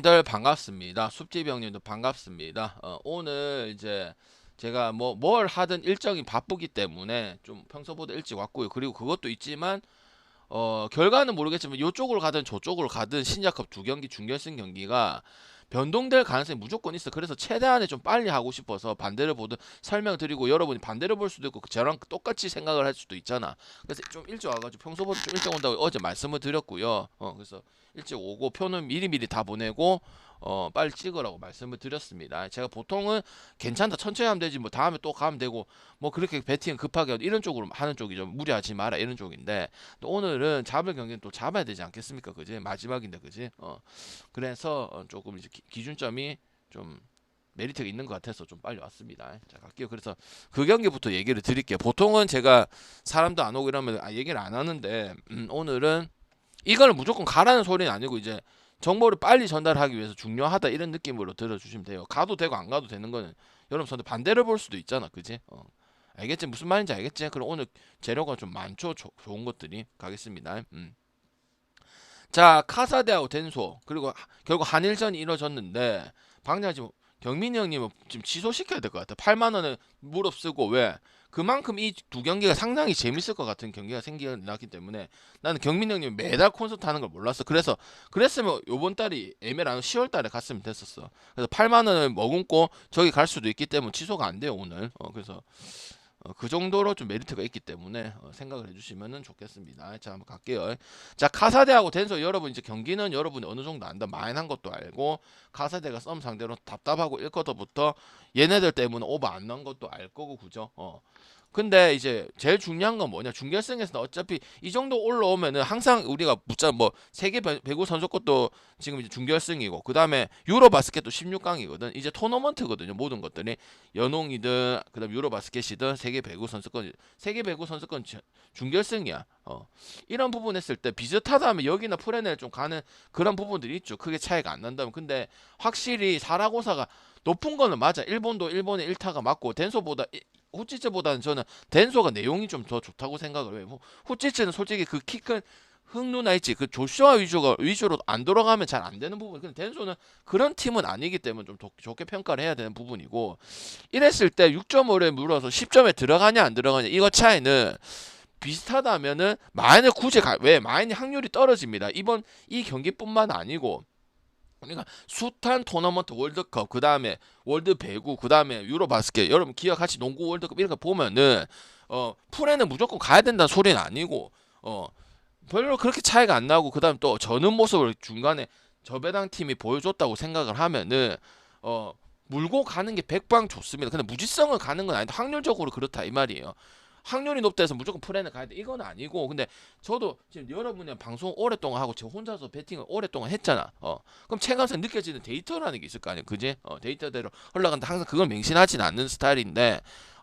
들 반갑습니다. 숲집 형님도 반갑습니다. 오늘 이제 제가 뭘 하든 일정이 바쁘기 때문에 좀 평소보다 일찍 왔고요. 그리고 그것도 있지만 결과는 모르겠지만 이쪽으로 가든 저쪽으로 가든 신자컵 두 경기 중결승 경기가 변동될 가능성이 무조건 있어. 그래서 최대한의 좀 빨리 하고 싶어서 반대를 보든 설명드리고, 여러분이 반대로 볼 수도 있고 저랑 똑같이 생각을 할 수도 있잖아. 그래서 좀 일찍 와가지고 평소보다 좀 일찍 온다고 어제 말씀을 드렸고요. 그래서 일찍 오고 표는 미리미리 다 보내고 빨리 찍으라고 말씀을 드렸습니다. 제가 보통은 괜찮다, 천천히 하면 되지, 뭐 다음에 또 가면 되고, 뭐 그렇게 배팅 급하게 이런 쪽으로 하는 쪽이죠. 무리하지 마라 이런 쪽인데, 또 오늘은 잡을 경기는 또 잡아야 되지 않겠습니까? 그지? 마지막인데, 그지? 그래서 조금 이제 기준점이 좀 메리트가 있는 것 같아서 좀 빨리 왔습니다. 자, 갈게요. 그래서 그 경기부터 얘기를 드릴게요. 보통은 제가 사람도 안 오고 이러면 얘기를 안 하는데, 오늘은 이거는 무조건 가라는 소리는 아니고, 이제 정보를 빨리 전달하기 위해서 중요하다 이런 느낌으로 들어주시면 돼요. 가도 되고 안 가도 되는 거는 여러분 선택, 반대를 볼 수도 있잖아, 그지? 알겠지? 무슨 말인지 알겠지? 그럼 오늘 재료가 좀 많죠, 좋은 것들이. 가겠습니다. 자, 카사데하고 덴소, 그리고 결국 한일전이 이뤄졌는데, 방금 지금 경민이 형님은 지금 취소시켜야 될 것 같아. 8만 원을 무릅쓰고. 왜? 그만큼 이 두 경기가 상당히 재밌을 것 같은 경기가 생겨났기 때문에 나는 경민이 형님 매달 콘서트 하는 걸 몰랐어. 그래서 그랬으면 요번 달이 애매랑 10월 달에 갔으면 됐었어. 그래서 8만 원을 머금고 저기 갈 수도 있기 때문에 취소가 안 돼요 오늘. 그래서 그 정도로 좀 메리트가 있기 때문에 생각을 해주시면 좋겠습니다. 자, 한번 갈게요. 자, 카사데하고 덴소, 여러분 이제 경기는 여러분이 어느 정도 안다, 마인한 것도 알고, 카사데가 썸 상대로 답답하고 1쿼터부터 얘네들 때문에 오버 안 난 것도 알 거고, 그죠? 근데 이제 제일 중요한 건 뭐냐, 중결승에서는 어차피 이 정도 올라오면은 항상 우리가 묻자, 뭐 세계 배구 선수 것도 지금 이제 중결승이고, 그 다음에 유로 바스켓도 16강이거든. 이제 토너먼트거든요, 모든 것들이. 연홍이든 그다음 유로 바스켓이든 세계 배구 선수권 중결승이야. 이런 부분 했을 때 비슷하다면 여기나 프레넬 좀 가는 그런 부분들이 있죠. 크게 차이가 안 난다면. 근데 확실히 사라고사가 높은 거는 맞아. 일본도 일본의 일타가 맞고, 덴소보다 후찌츠보다는 저는 덴소가 내용이 좀 더 좋다고 생각을 해요. 후찌츠는 솔직히 그 키 큰 흑누나 있지, 그 조슈아 위주로 안 돌아가면 잘 안 되는 부분. 근데 덴소는 그런 팀은 아니기 때문에 좀 좋게 평가를 해야 되는 부분이고, 이랬을 때 6.5를 물어서 10점에 들어가냐 안 들어가냐, 이거 차이는 비슷하다면은 마인을 굳이 왜 마인이 확률이 떨어집니다. 이번 이 경기뿐만 아니고, 그러니까 숱한 토너먼트, 월드컵, 그 다음에 월드 배구, 그 다음에 유로 바스켓, 여러분 기억하시 농구 월드컵 이런 거 보면은 프레는 무조건 가야 된다는 소리는 아니고, 별로 그렇게 차이가 안 나고, 그 다음 또 저는 모습을 중간에 저배당 팀이 보여줬다고 생각을 하면은 물고 가는 게 백방 좋습니다. 근데 무지성을 가는 건 아닌데 확률적으로 그렇다 이 말이에요. 확률이 높다 해서 무조건 프레는 가야 돼, 이건 아니고. 근데 저도 지금 여러분이랑 방송 오랫동안 하고 저 혼자서 배팅을 오랫동안 했잖아. 그럼 체감상 느껴지는 데이터라는 게 있을 거 아니야, 그지? 데이터대로 흘러간다, 항상 그걸 맹신하진 않는 스타일인데,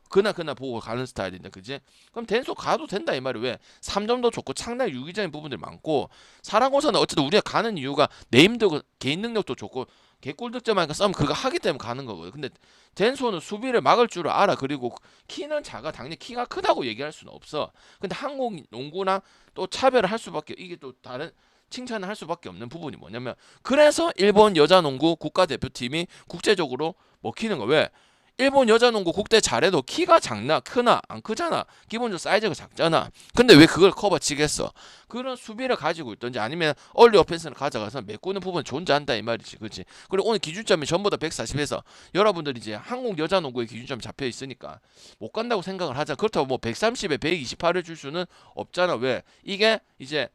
그날 보고 가는 스타일인데, 그지? 그럼 덴소 가도 된다 이 말이. 왜? 3점도 좋고 상당히 유기적인 부분들 많고, 사라고사는 어쨌든 우리가 가는 이유가 네임도 개인 능력도 좋고 개꿀 득점하니까 싸움 그거 하기 때문에 가는 거거든. 근데 덴소는 수비를 막을 줄 알아. 그리고 키는 작아. 당연히 키가 크다고 얘기할 수는 없어. 근데 한국 농구랑 또 차별을 할 수밖에, 이게 또 다른 칭찬을 할 수밖에 없는 부분이 뭐냐면, 그래서 일본 여자 농구 국가대표팀이 국제적으로 먹히는 거. 왜? 일본 여자농구 국대 잘해도 키가 작나 크나 안 크잖아. 기본적으로 사이즈가 작잖아. 근데 왜 그걸 커버치겠어? 그런 수비를 가지고 있던지, 아니면 얼리 오펜스를 가져가서 메꾸는 부분 존재한다 이 말이지, 그렇지? 그리고 오늘 기준점이 전부 다 140에서 여러분들이 이제 한국 여자농구의 기준점이 잡혀 있으니까 못 간다고 생각을 하자. 그렇다고 뭐 130에 128을 줄 수는 없잖아. 왜? 이게 이제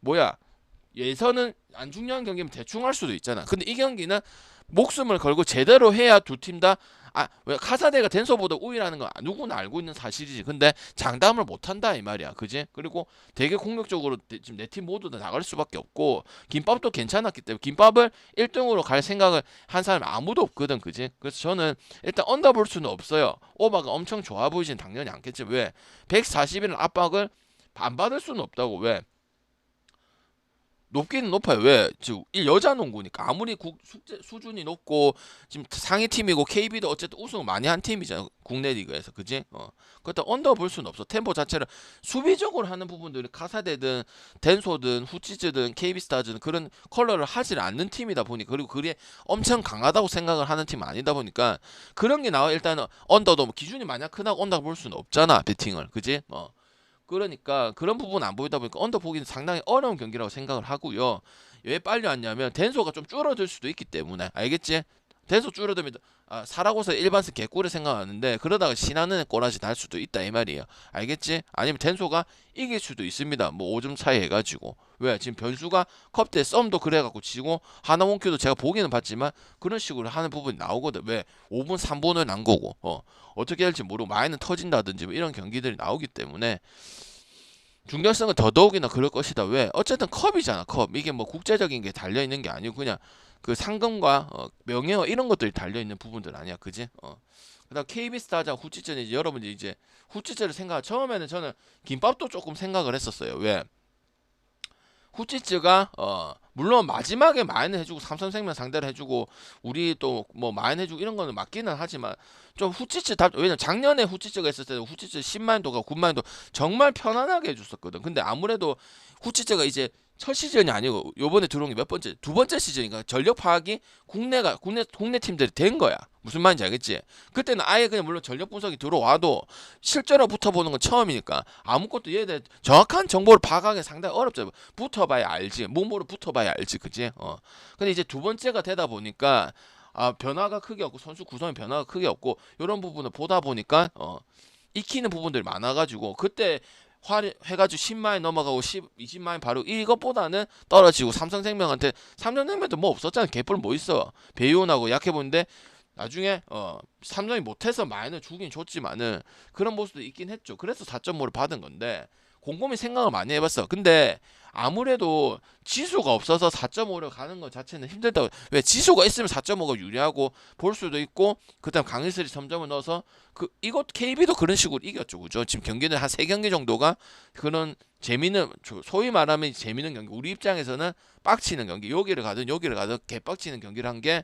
뭐야, 예선은 안 중요한 경기면 대충 할 수도 있잖아. 근데 이 경기는 목숨을 걸고 제대로 해야 두 팀 다, 왜 카사데가 덴소보다 우위라는 건 누구나 알고 있는 사실이지. 근데 장담을 못 한다 이 말이야, 그지? 그리고 되게 공격적으로 지금 네 팀 모두 다 나갈 수밖에 없고, 김밥도 괜찮았기 때문에 김밥을 1등으로 갈 생각을 한 사람이 아무도 없거든, 그지? 그래서 저는 일단 언더 볼 수는 없어요. 오바가 엄청 좋아 보이진 당연히 않겠지. 왜? 140이라는 압박을 안 받을 수는 없다고. 왜? 높기는 높아요. 왜? 지금 이 여자 농구니까 아무리 숙제 수준이 높고 지금 상위 팀이고 KB도 어쨌든 우승을 많이 한 팀이잖아. 국내 리그에서. 그지? 그렇다 언더 볼 수는 없어. 템포 자체를 수비적으로 하는 부분들이 카사데든 덴소든 후치즈든 KB스타즈는 그런 컬러를 하질 않는 팀이다 보니까 그리고 그게 엄청 강하다고 생각을 하는 팀은 아니다 보니까 그런 게 나와 일단은 언더도 뭐 기준이 만약 크다고 언더 볼 수는 없잖아. 배팅을. 그지? 그러니까 그런 부분 안 보이다 보니까 언더 보기는 상당히 어려운 경기라고 생각을 하고요. 왜 빨리 왔냐면 덴소가 좀 줄어들 수도 있기 때문에 알겠지? 덴소 줄어들면 사라고서 일반스 개꿀을 생각하는데 그러다가 신하는 꼬라지 날 수도 있다 이 말이에요. 알겠지? 아니면 덴소가 이길 수도 있습니다. 뭐 5점 차이 해가지고 왜 지금 변수가 컵대 썸도 그래갖고 지고 하나원큐도 제가 보기는 봤지만 그런 식으로 하는 부분이 나오거든. 왜 5분 3분을 난 거고 어떻게 될지 모르고 마이는 터진다든지 뭐 이런 경기들이 나오기 때문에 중결승은 더더욱이나 그럴 것이다. 왜? 어쨌든 컵이잖아, 컵. 이게 뭐 국제적인 게 달려 있는 게 아니고 그냥 그 상금과 명예와 이런 것들이 달려 있는 부분들 아니야, 그지? 그다음 KB스타자 후치전이 이제 여러분들이 이제 후치전을 생각 처음에는 저는 김밥도 조금 생각을 했었어요. 왜? 후치즈가 물론 마지막에 마인 해주고 삼성생명 상대를 해주고 우리 또 뭐 마인 해주고 이런 거는 맞기는 하지만 좀 후치즈 왜냐면 작년에 후치즈가 있을 때는 후치즈 10만도가 9만도 정말 편안하게 해줬었거든. 근데 아무래도 후치즈가 이제 첫 시즌이 아니고 요번에 들어온 게 몇 번째 두 번째 시즌이니까 전력 파악이 국내 팀들이 된 거야. 무슨 말인지 알겠지? 그때는 아예 그냥 물론 전력 분석이 들어와도 실제로 붙어보는 건 처음이니까 아무것도 얘들 정확한 정보를 파악하기 상당히 어렵죠. 붙어봐야 알지. 몸으로 붙어봐야 알지, 그지? 근데 이제 두 번째가 되다 보니까 변화가 크게 없고 선수 구성의 변화가 크게 없고 이런 부분을 보다 보니까 익히는 부분들이 많아가지고 그때 해가지고 10만이 넘어가고 20만이 바로 이것보다는 떨어지고 삼성생명도 뭐 없었잖아. 개뿔 뭐 있어. 배이온하고 약해 보이는데 나중에 삼성이 못해서 마이너 주긴 줬지만은 그런 모습도 있긴 했죠. 그래서 4.5를 받은 건데 곰곰이 생각을 많이 해봤어. 근데 아무래도 지수가 없어서 4.5를 가는 것 자체는 힘들다고. 왜 지수가 있으면 4.5가 유리하고 볼 수도 있고 그다음 강일슬이 3점을 넣어서 이것 KB도 그런 식으로 이겼죠, 그죠? 지금 경기는 한 3경기 정도가 그런 재미는 소위 말하면 재미는 경기. 우리 입장에서는 빡치는 경기. 여기를 가든 개빡치는 경기를 한 게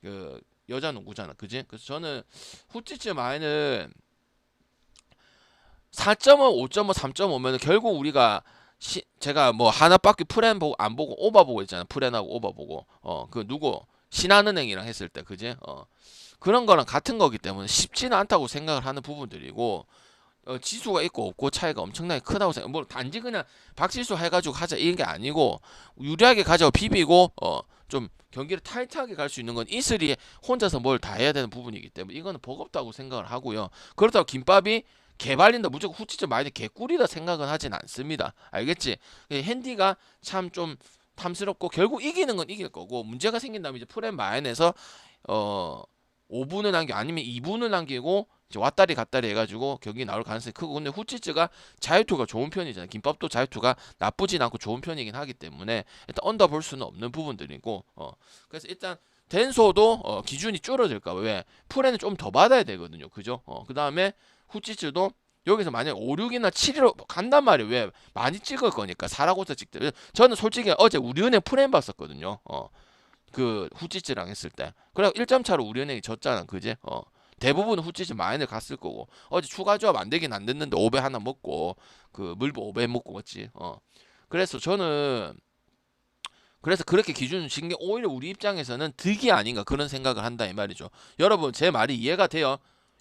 그 여자 농구잖아, 그지? 그래서 저는 후치츠 마이는 4.5, 5.5, 3.5면 결국 우리가 제가 뭐 하나밖에 프렌 보고 안 보고 오버 보고 있잖아. 프렌하고 오버 보고 그 누구 신한은행이랑 했을 때 그지? 그런 거랑 같은 거기 때문에 쉽지는 않다고 생각을 하는 부분들이고 지수가 있고 없고 차이가 엄청나게 크다고 생각. 뭐 단지 그냥 박지수 해가지고 하자 이런 게 아니고 유리하게 가자고 비비고 좀 경기를 타이트하게 갈 수 있는 건 이슬이 혼자서 뭘 다 해야 되는 부분이기 때문에 이거는 버겁다고 생각을 하고요. 그렇다고 김밥이 개발린다 무조건 후치점 많이 개꿀이다 생각은 하진 않습니다. 알겠지? 핸디가 참 좀 탐스럽고 결국 이기는 건 이길 거고 문제가 생긴다면 이제 프렘 마인에서 어 5분을 남기 아니면 2분을 남기고 이제 왔다리 갔다리 해가지고 경기 나올 가능성이 크고 근데 후치즈가 자유투가 좋은 편이잖아요. 김밥도 자유투가 나쁘진 않고 좋은 편이긴 하기 때문에 일단 언더 볼 수는 없는 부분들이고 그래서 일단 덴소도 기준이 줄어들까 봐 왜 프레는 좀 더 받아야 되거든요. 그죠? 그 다음에 후치즈도 여기서 만약 5, 6이나 7위로 간단 말이에요. 왜 많이 찍을 거니까 사라고서 찍대. 저는 솔직히 어제 우리은행 프레임 봤었거든요. 그 후찌츠랑 했을 때. 그래 1점 차로 우리은행이 졌잖아. 그지? 대부분 후찌츠 마인을 갔을 거고. 어제 추가 조합 안 되긴 안 됐는데 5배 하나 먹고 그 물보 5배 먹고 맞지? 그래서 저는 그래서 그렇게 기준을 진 게 오히려 우리 입장에서는 득이 아닌가 그런 생각을 한다 이 말이죠. 여러분 제 말이 이해가 돼요?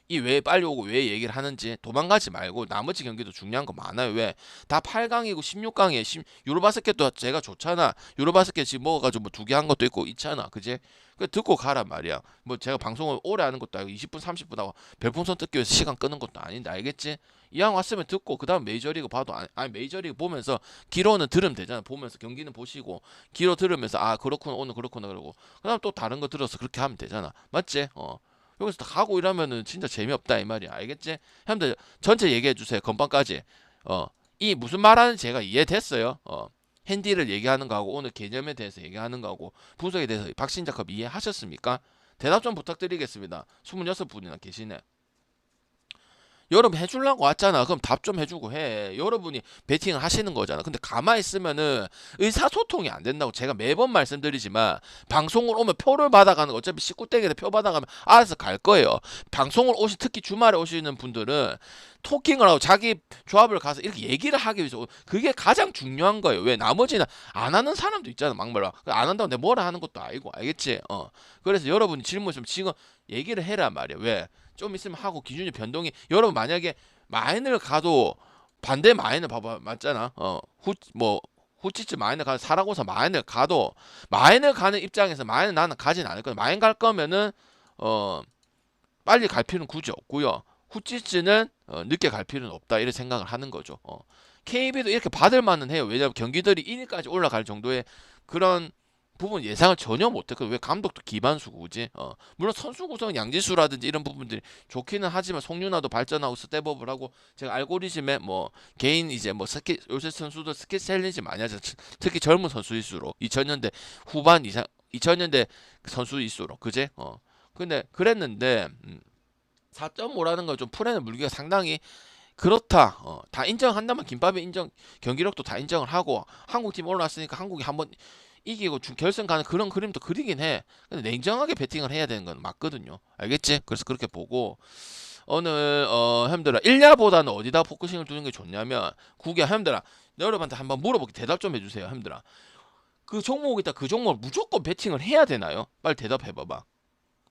이 왜 빨리 오고 왜 얘기를 하는지 도망가지 말고 나머지 경기도 중요한 거 많아요. 왜? 다 8강이고 16강이에 유로바스켓도 제가 좋잖아. 유로바스켓 지금 먹어가지고 뭐 2개 한 것도 있고 있잖아. 그지? 그 듣고 가란 말이야. 뭐 제가 방송을 오래 하는 것도 아니고 20분 30분 하고 별풍선 뜯기 위해서 시간 끄는 것도 아닌데 알겠지? 이왕 왔으면 듣고 그 다음 메이저리그 봐도 아니 메이저리그 보면서 기로는 들으면 되잖아. 보면서 경기는 보시고 기로 들으면서 그렇구나 오늘 그렇구나 그러고 그 다음 또 다른 거 들어서 그렇게 하면 되잖아. 맞지? 여기서 다 가고 이러면은 진짜 재미없다 이 말이야. 알겠지? 형들 전체 얘기해 주세요. 건빵까지. 이 무슨 말하는지 제가 이해됐어요. 핸디를 얘기하는 거하고 오늘 개념에 대해서 얘기하는 거하고 분석에 대해서 박신작업 이해하셨습니까? 대답 좀 부탁드리겠습니다. 26분이나 계시네. 여러분 해주려고 왔잖아. 그럼 답 좀 해주고 해. 여러분이 베팅을 하시는 거잖아. 근데 가만히 있으면은 의사소통이 안 된다고 제가 매번 말씀드리지만, 방송을 오면 표를 받아가는 거, 어차피 19땡에서 표 받아가면 알아서 갈 거예요. 방송을 특히 주말에 오시는 분들은 토킹을 하고 자기 조합을 가서 이렇게 얘기를 하기 위해서, 그게 가장 중요한 거예요. 왜 나머지는 안 하는 사람도 있잖아. 막말로 안 한다고 내가 뭐라 하는 것도 아니고, 알겠지? 그래서 여러분이 질문 있으면 지금 얘기를 해라 말이야. 왜? 좀 있으면 하고 기준이 변동이, 여러분 만약에 마인을 가도 반대 마인을 봐봐, 맞잖아. 후치츠 마인을 가도, 사라고사 마인을 가도, 마인을 가는 입장에서 마인을 나는 가진 않을 거야. 마인 갈 거면은 빨리 갈 필요는 굳이 없고요. 후치츠는 늦게 갈 필요는 없다, 이런 생각을 하는 거죠. KB도 이렇게 받을 만은 해요. 왜냐면 경기들이 1위까지 올라갈 정도의 그런 부분 예상을 전혀 못했거든. 왜? 감독도 기반수고, 그지? 물론 선수 구성 양지수라든지 이런 부분들이 좋기는 하지만, 송윤아도 발전하고 스텝업을 하고, 제가 알고리즘에 뭐 개인 이제 뭐 요새 선수들 스킬 챌린지 많이 하죠. 특히 젊은 선수일수록 2000년대 후반 이상, 2000년대 선수일수록, 그지? 근데 그랬는데 4.5라는 걸 좀 풀어내는 물기가 상당히 그렇다. 다 인정한다면 김밥의 경기력도 다 인정을 하고, 한국팀 올라왔으니까 한국이 한번 이기고 결승 가는 그런 그림도 그리긴 해. 근데 냉정하게 배팅을 해야 되는 건 맞거든요. 알겠지? 그래서 그렇게 보고, 오늘 형들아 1야보다는 어디다 포커싱을 두는 게 좋냐면, 국야. 형들아 여러분한테 한번 물어볼게. 대답 좀 해주세요. 형들아, 그 종목이 있다, 그 종목을 무조건 배팅을 해야 되나요? 빨리 대답해봐봐.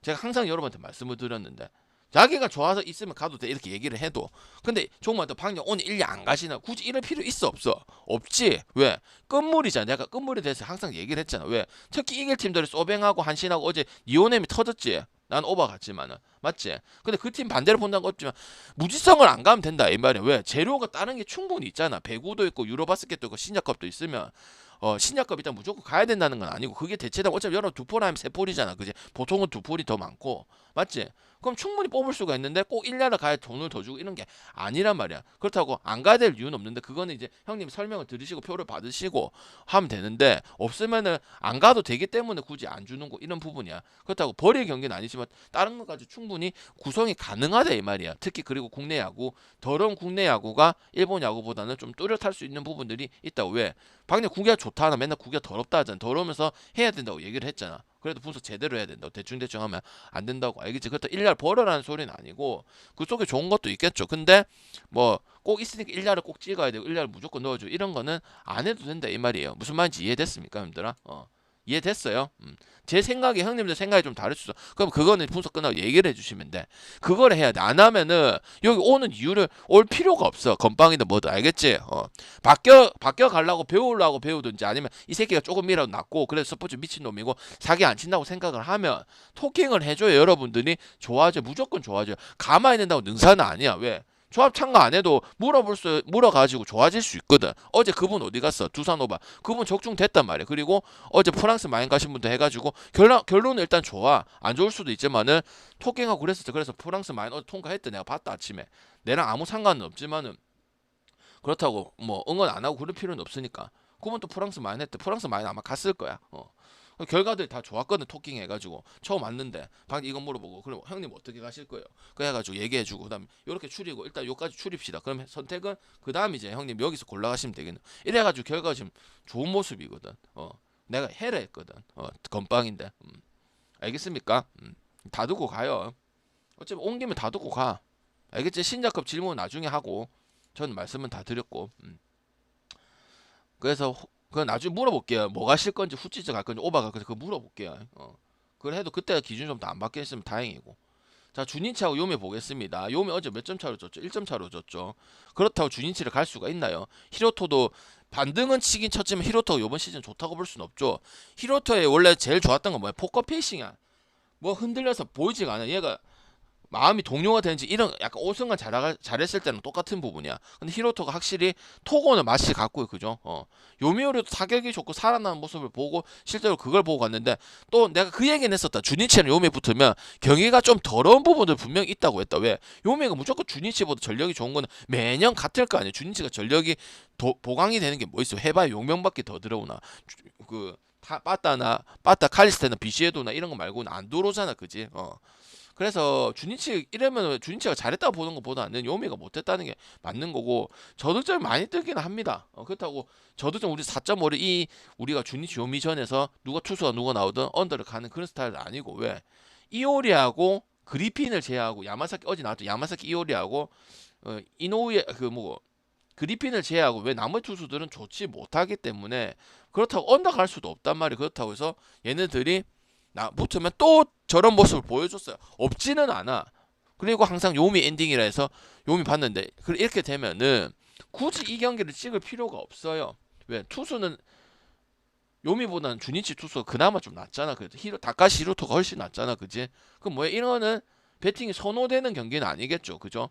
제가 항상 여러분한테 말씀을 드렸는데, 자기가 좋아서 있으면 가도 돼, 이렇게 얘기를 해도. 근데 종목한테 방금 오늘 1야 안 가시나, 굳이 이럴 필요 있어 없어? 없지. 왜? 끝물이잖아. 내가 끝물에 대해서 항상 얘기를 했잖아. 왜? 특히 이길 팀들이 소뱅하고 한신하고 어제 니오넴이 터졌지. 난 오바 같지만은, 맞지? 근데 그 팀 반대로 본다는 거 없지만 무지성을 안 가면 된다 이 말이야. 왜? 재료가 다른 게 충분히 있잖아. 배구도 있고 유로바스켓도 있고 신작컵도 있으면, 신약급 일단 무조건 가야 된다는 건 아니고, 그게 대체다. 어차피 여러 두 폴 하면 세 폴이잖아, 그지? 보통은 두 폴이 더 많고, 맞지? 그럼 충분히 뽑을 수가 있는데 꼭 1야를 가야 돈을 더 주고 이런 게 아니란 말이야. 그렇다고 안 가야 될 이유는 없는데, 그거는 이제 형님 설명을 들으시고 표를 받으시고 하면 되는데, 없으면은 안 가도 되기 때문에 굳이 안 주는 거, 이런 부분이야. 그렇다고 버릴 경기는 아니지만 다른 것까지 충분히 구성이 가능하다 이 말이야. 특히 그리고 국내 야구, 더러운 국내 야구가 일본 야구보다는 좀 뚜렷할 수 있는 부분들이 있다고. 왜? 박내 구기가 좋다 하나 맨날 구기가 더럽다 하잖아. 더러우면서 해야 된다고 얘기를 했잖아. 그래도 분석 제대로 해야 된다고. 대충대충 하면 안 된다고, 알겠지? 그렇다고 1날 벌어라는 소리는 아니고, 그 속에 좋은 것도 있겠죠. 근데 뭐 꼭 있으니까 1날을 꼭 찍어야 되고 1날을 무조건 넣어줘, 이런 거는 안 해도 된다 이 말이에요. 무슨 말인지 이해됐습니까, 형들아? 이해됐어요? 제 생각이 형님들 생각이 좀 다를 수 있어. 그럼 그거는 분석 끝나고 얘기를 해주시면 돼. 그걸 해야 돼. 안 하면은 여기 오는 이유를 올 필요가 없어. 건빵이든 뭐든, 알겠지? 바뀌어 가려고 배우려고 배우든지, 아니면 이 새끼가 조금이라도 낫고 그래서 스포츠 미친놈이고 사기 안 친다고 생각을 하면 토킹을 해줘요. 여러분들이 좋아져. 무조건 좋아져요. 가만히 있는다고 능사는 아니야. 왜? 조합 참가 안 해도 물어가지고 좋아질 수 있거든. 어제 그분 어디 갔어? 두산 오바. 그분 적중됐단 말이야. 그리고 어제 프랑스 마인 가신 분도 해가지고 결론은 일단 좋아. 안 좋을 수도 있지만은 토킹하고 그랬었어. 그래서 프랑스 마인 어제 통과했대. 내가 봤다 아침에. 내랑 아무 상관은 없지만은, 그렇다고 뭐 응원 안 하고 그럴 필요는 없으니까. 그분 또 프랑스 마인 했대. 프랑스 마인 아마 갔을 거야. 결과들이 다 좋았거든. 토킹 해가지고 처음 왔는데 방 이거 물어보고, 그럼 형님 어떻게 가실 거예요? 그 해가지고 얘기해주고, 그다음에 이렇게 추리고 일단 요까지 추립시다. 그럼 선택은 그다음 이제 형님 여기서 골라가시면 되겠네. 이래가지고 결과가 지금 좋은 모습이거든. 내가 해라 했거든. 건빵인데. 알겠습니까? 다 두고 가요. 어차피 온 김에 다 두고 가. 알겠지? 신작급 질문 나중에 하고, 저는 말씀은 다 드렸고. 그래서 그 나중에 물어볼게요. 뭐 가실 건지, 후치즈 갈 건지, 오바 갈 건지, 그거 물어볼게요. 그걸 해도 그때가 기준 좀 더 안 바뀌었으면 다행이고. 자, 주니치하고 요메 보겠습니다. 요메 어제 몇 점 차로 졌죠? 1점 차로 졌죠. 그렇다고 주니치를 갈 수가 있나요? 히로토도 반등은 치긴 쳤지만 히로토가 이번 시즌 좋다고 볼 수는 없죠. 히로토의 원래 제일 좋았던 건 뭐야? 포커 페이싱이야. 뭐 흔들려서 보이지가 않아. 얘가 마음이 동료가 되는지, 이런 약간 오승환 잘했을 때는 똑같은 부분이야. 근데 히로토가 확실히 토고는 맛이 같고요, 그죠? 요미우리도 타격이 좋고 살아나는 모습을 보고 실제로 그걸 보고 갔는데, 또 내가 그 얘기는 했었다. 주니치랑 요미 붙으면 경기가 좀 더러운 부분들 분명히 있다고 했다. 왜? 요미가 무조건 주니치보다 전력이 좋은 거는 매년 같을 거 아니야. 주니치가 전력이 보강이 되는 게 뭐 있어? 해봐야 용명밖에 더 들어오나. 빠따 칼리스테나 비시에도나 이런 거 말고는 안 들어오잖아, 그지? 그래서 주니치 이러면 주니치가 잘했다고 보는 것보다는 요미가 못했다는 게 맞는 거고 저득점이 많이 뜨기는 합니다. 그렇다고 저득점 우리 4.5를 이 우리가 주니치 요미전에서 누가 투수가 누가 나오든 언더를 가는 그런 스타일은 아니고 왜 이오리하고 그리핀을 제외하고 야마사키 어제 나왔던 야마사키 이오리하고 이노우에 그 그리핀을 제외하고 왜 나머지 투수들은 좋지 못하기 때문에 그렇다고 언더 갈 수도 없단 말이에요. 그렇다고 해서 얘네들이 나 붙으면 또 저런 모습을 보여줬어요. 없지는 않아. 그리고 항상 요미 엔딩이라 해서 요미 봤는데 이렇게 되면은 굳이 이 경기를 찍을 필요가 없어요. 왜 투수는 요미보다는 주니치 투수가 그나마 좀 낫잖아. 그래도 다카시 히로토가 훨씬 낫잖아. 그지? 그럼 뭐야 이거는 배팅이 선호되는 경기는 아니겠죠. 그죠?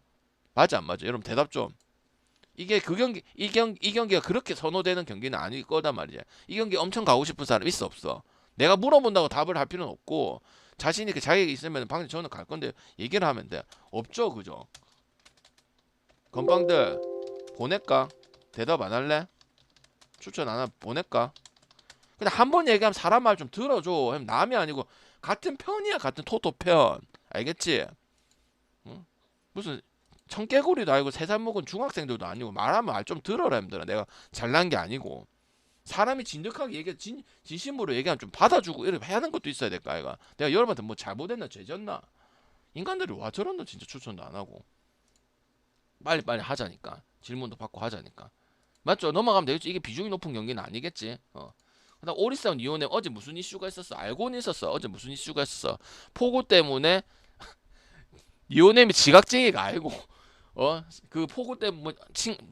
맞아 안 맞아? 여러분 대답 좀. 이게 그 경기 이 경기가 그렇게 선호되는 경기는 아닐 거단 말이야. 이 경기 엄청 가고 싶은 사람 있어 없어? 내가 물어본다고 답을 할 필요는 없고 자신 있게 자격이 있으면 방금 저는 갈 건데 얘기를 하면 돼. 없죠, 그죠? 건빵들 보낼까? 대답 안 할래? 추천 안 하면 보낼까? 근데 한 번 얘기하면 사람 말 좀 들어줘. 남이 아니고 같은 편이야, 같은 토토 편. 알겠지? 응? 무슨 청개구리도 아니고 3살 먹은 중학생들도 아니고 말하면 말 좀 들어라 힘들어. 내가 잘난 게 아니고 사람이 진득하게 진심으로 얘기하면 좀 받아주고 이렇게 해야 하는 것도 있어야 될까 아이가. 내가 여러분한테 뭐 잘못했나 죄졌나 인간들이 와 저런다 진짜 추천도 안 하고 빨리빨리 하자니까 질문도 받고 하자니까 맞죠? 넘어가면 되겠지. 이게 비중이 높은 경기는 아니겠지. 그다음 오리싸움 이혼에 어제 무슨 이슈가 있었어? 알고는 있었어. 어제 무슨 이슈가 있었어? 폭우 때문에 이혼햄이 지각쟁이가 알고 그 폭우 때문에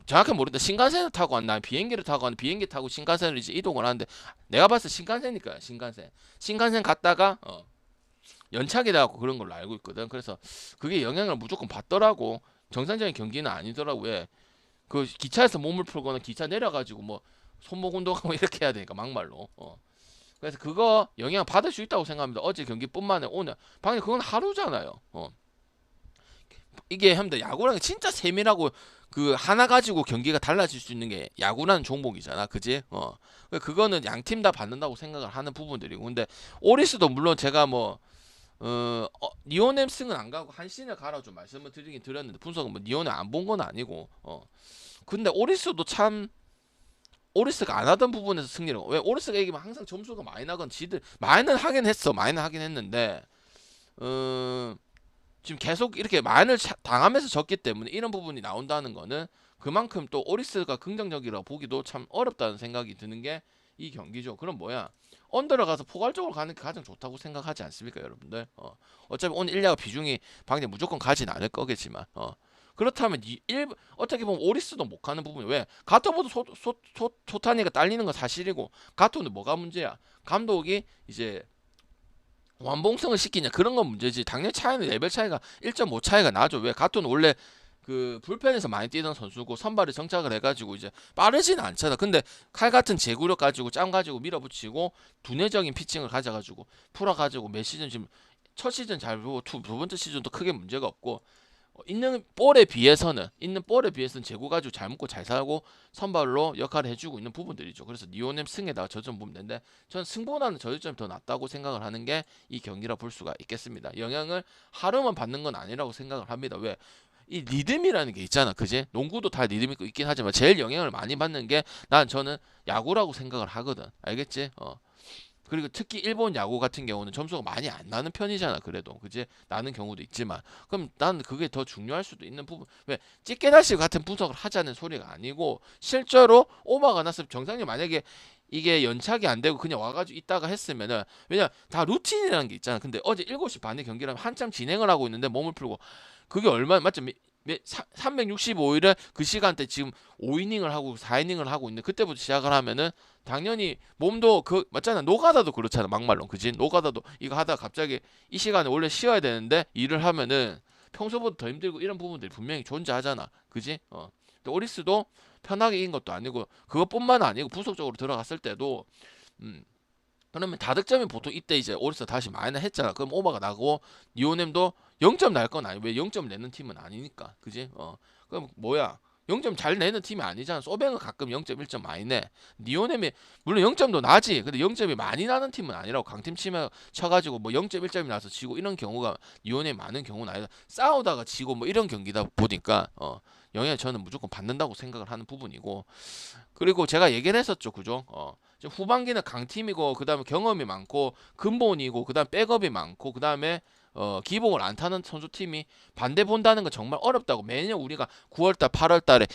정확히 모르겠다. 신간센을 타고 왔나 비행기를 타고 왔나 비행기 타고 신간센을 이제 이동을 하는데 내가 봤을 때 신간센이니까 신간센 갔다가 연착이 돼갖고 그런 걸로 알고 있거든. 그래서 그게 영향을 무조건 받더라고. 정상적인 경기는 아니더라고. 왜? 그 기차에서 몸을 풀거나 기차 내려가지고 뭐 손목 운동하고 이렇게 해야 되니까 막말로. 그래서 그거 영향 받을 수 있다고 생각합니다. 어제 경기뿐만 아니라 오늘 방금 그건 하루잖아요. 이게 형들 야구랑 진짜 세밀하고 그 하나 가지고 경기가 달라질 수 있는 게 야구라는 종목이잖아. 그지? 그거는 양 팀 다 받는다고 생각을 하는 부분들이고. 근데 오리스도 물론 제가 뭐 니오넴 승은 안 가고 한신을 가라 좀 말씀을 드리긴 드렸는데 분석은 뭐 니오넴 안 본 건 아니고 근데 오리스도 참 오리스가 안 하던 부분에서 승리를 왜 오리스가 이기면 항상 점수가 많이 나건 지들 많이는 하긴 했는데 지금 계속 이렇게 만을 당하면서 졌기 때문에 이런 부분이 나온다는 거는 그만큼 또 오리스가 긍정적이라고 보기도 참 어렵다는 생각이 드는 게 이 경기죠. 그럼 뭐야? 언더로 가서 포괄적으로 가는 게 가장 좋다고 생각하지 않습니까, 여러분들? 어차피 오늘 1야구 비중이 방금 무조건 가진 않을 거겠지만 그렇다면 어떻게 보면 오리스도 못 가는 부분이 왜? 가토보도 소타니가 딸리는 건 사실이고 가토는 뭐가 문제야? 감독이 이제 완봉성을 시키냐 그런 건 문제지. 당연히 차이는 레벨 차이가 1.5 차이가 나죠. 왜? 가토는 원래 그 불펜에서 많이 뛰던 선수고 선발에 정착을 해가지고 이제 빠르진 않잖아. 근데 칼 같은 제구력 가지고 짱 가지고 밀어붙이고 두뇌적인 피칭을 가져가지고 풀어가지고 매 시즌 지금 첫 시즌 잘 보고 두 번째 시즌도 크게 문제가 없고 있는 볼에 비해서는 재고 가지고 잘 먹고 잘 살고 선발로 역할을 해주고 있는 부분들이죠. 그래서 니오넴 승에다가 저점 보면 되는데 저는 승보다는 저점이 더 낫다고 생각을 하는 게 이 경기라 볼 수가 있겠습니다. 영향을 하루만 받는 건 아니라고 생각을 합니다. 왜? 이 리듬이라는 게 있잖아, 그지? 농구도 다 리듬이 있긴 하지만 제일 영향을 많이 받는 게 저는 야구라고 생각을 하거든. 알겠지? 그리고 특히 일본 야구 같은 경우는 점수가 많이 안 나는 편이잖아. 그래도 그지 나는 경우도 있지만 그럼 난 그게 더 중요할 수도 있는 부분. 왜 찌개다시 같은 분석을 하자는 소리가 아니고 실제로 오버가 났으면 정상적으로 만약에 이게 연착이 안 되고 그냥 와가지고 있다가 했으면은 왜냐 다 루틴이라는 게 있잖아. 근데 어제 7시 반에 경기라면 한참 진행을 하고 있는데 몸을 풀고 그게 얼마 맞죠? 365일을 그 시간대 지금 5이닝을 하고 4이닝을 하고 있는데 그때부터 시작을 하면은 당연히 몸도 그 맞잖아. 노가다도 그렇잖아. 막말로 그지? 노가다도 이거 하다가 갑자기 이 시간에 원래 쉬어야 되는데 일을 하면은 평소보다 더 힘들고 이런 부분들이 분명히 존재하잖아. 그지? 근데 오리스도 편하게 이긴 것도 아니고 그것뿐만 아니고 부속적으로 들어갔을 때도 그러면 다득점이 보통 이때 이제 오리스 다시 마이너 했잖아. 그럼 오버가 나고 니오넴도 0점 날 건 아니 왜 0점 내는 팀은 아니니까 그지? 그럼 뭐야? 0점 잘 내는 팀이 아니잖아. 소뱅은 가끔 0.1점 많이 내. 니오넴이 물론 0점도 나지. 근데 0점이 많이 나는 팀은 아니라고. 강팀 쳐가지고 뭐 0.1점이 나서 지고 이런 경우가 니오넴 많은 경우는 아니다. 싸우다가 지고 뭐 이런 경기다 보니까 영향을 저는 무조건 받는다고 생각을 하는 부분이고, 그리고 제가 얘기를 했었죠, 그죠? 지금 후반기는 강팀이고, 그 다음에 경험이 많고, 근본이고, 그 다음 백업이 많고, 그 다음에 기복을 안 타는 선수 팀이 반대 본다는 건 정말 어렵다고. 매년 우리가 9월달, 8월달에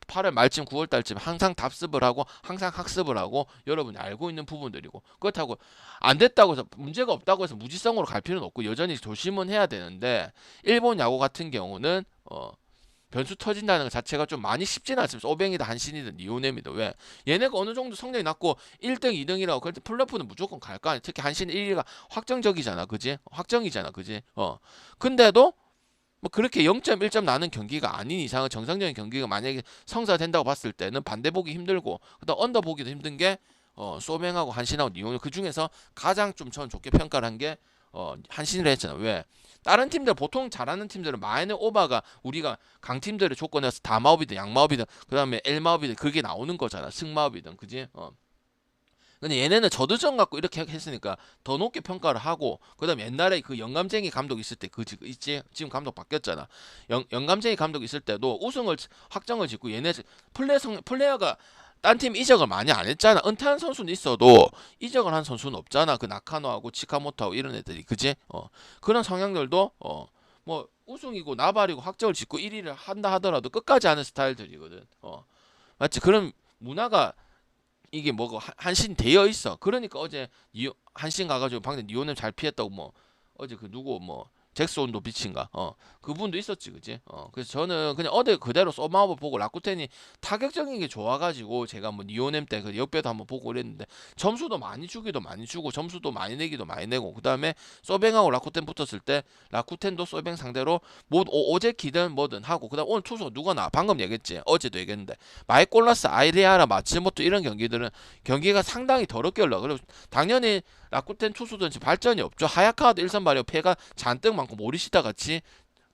8월 말쯤 9월달쯤 항상 답습을 하고 항상 학습을 하고 여러분이 알고 있는 부분들이고, 그렇다고 안 됐다고 해서 문제가 없다고 해서 무지성으로 갈 필요는 없고 여전히 조심은 해야 되는데, 일본 야구 같은 경우는 변수 터진다는 것 자체가 좀 많이 쉽지는 않습니다. 소뱅이다 한신이든 니오넴이든. 왜? 얘네가 어느 정도 성적이 낮고 1등, 2등이라고 그럴 때 플레이오프는 무조건 갈 거 아니야. 특히 한신 1위가 확정적이잖아. 그지? 확정이잖아. 그지? 근데도 뭐 그렇게 0.1점 나는 경기가 아닌 이상은 정상적인 경기가 만약에 성사된다고 봤을 때는 반대 보기 힘들고, 그다음 언더 보기도 힘든 게 소뱅하고 한신하고 니오넴, 그 중에서 가장 좀 전 좋게 평가를 한 게 한신이라 했잖아. 왜? 다른 팀들 보통 잘하는 팀들은 마이너 오버가 우리가 강팀들의 조건에서 다마업이든 양마업이든 그 다음에 엘마업이든 그게 나오는 거잖아. 승마업이든. 그지? 근데 얘네는 저드점 갖고 이렇게 했으니까 더 높게 평가를 하고, 그 다음에 옛날에 그 영감쟁이 감독 있을 때 있지? 지금 감독 바뀌었잖아. 영감쟁이 감독 있을 때도 우승을 확정을 짓고 얘네 플레이어가 딴 팀 이적을 많이 안 했잖아. 은퇴한 선수는 있어도 이적을 한 선수는 없잖아. 그 나카노하고 치카모토하고 이런 애들이. 그지? 그런 성향들도 뭐 우승이고 나발이고 확정을 짓고 1위를 한다 하더라도 끝까지 하는 스타일들이거든. 맞지? 그런 문화가 이게 뭐고 한신 되어 있어. 그러니까 어제 한신 가가지고 방금 니오넴 잘 피했다고 뭐 어제 그 누구 뭐 잭스온도 비친가 그분도 있었지. 그지? 그래서 저는 그냥 어제 그대로 소마업을 보고 라쿠텐이 타격적인 게 좋아가지고 제가 뭐 니오넴 때 그 역배도 한번 보고 그랬는데, 점수도 많이 주기도 많이 주고 점수도 많이 내기도 많이 내고, 그 다음에 소뱅하고 라쿠텐 붙었을 때 라쿠텐도 소뱅 상대로 뭐 오제키든 뭐든 하고, 그 다음 오늘 투수 누가 나 방금 얘기했지. 어제도 얘기했는데 마이콜라스, 아이리아라, 마츠모토 이런 경기들은 경기가 상당히 더럽게 흘러. 그리고 당연히 라쿠텐 투수들은 지금 발전이 없죠. 하야카와도 1선 발효 패가 잔뜩 많고 모리시타 같이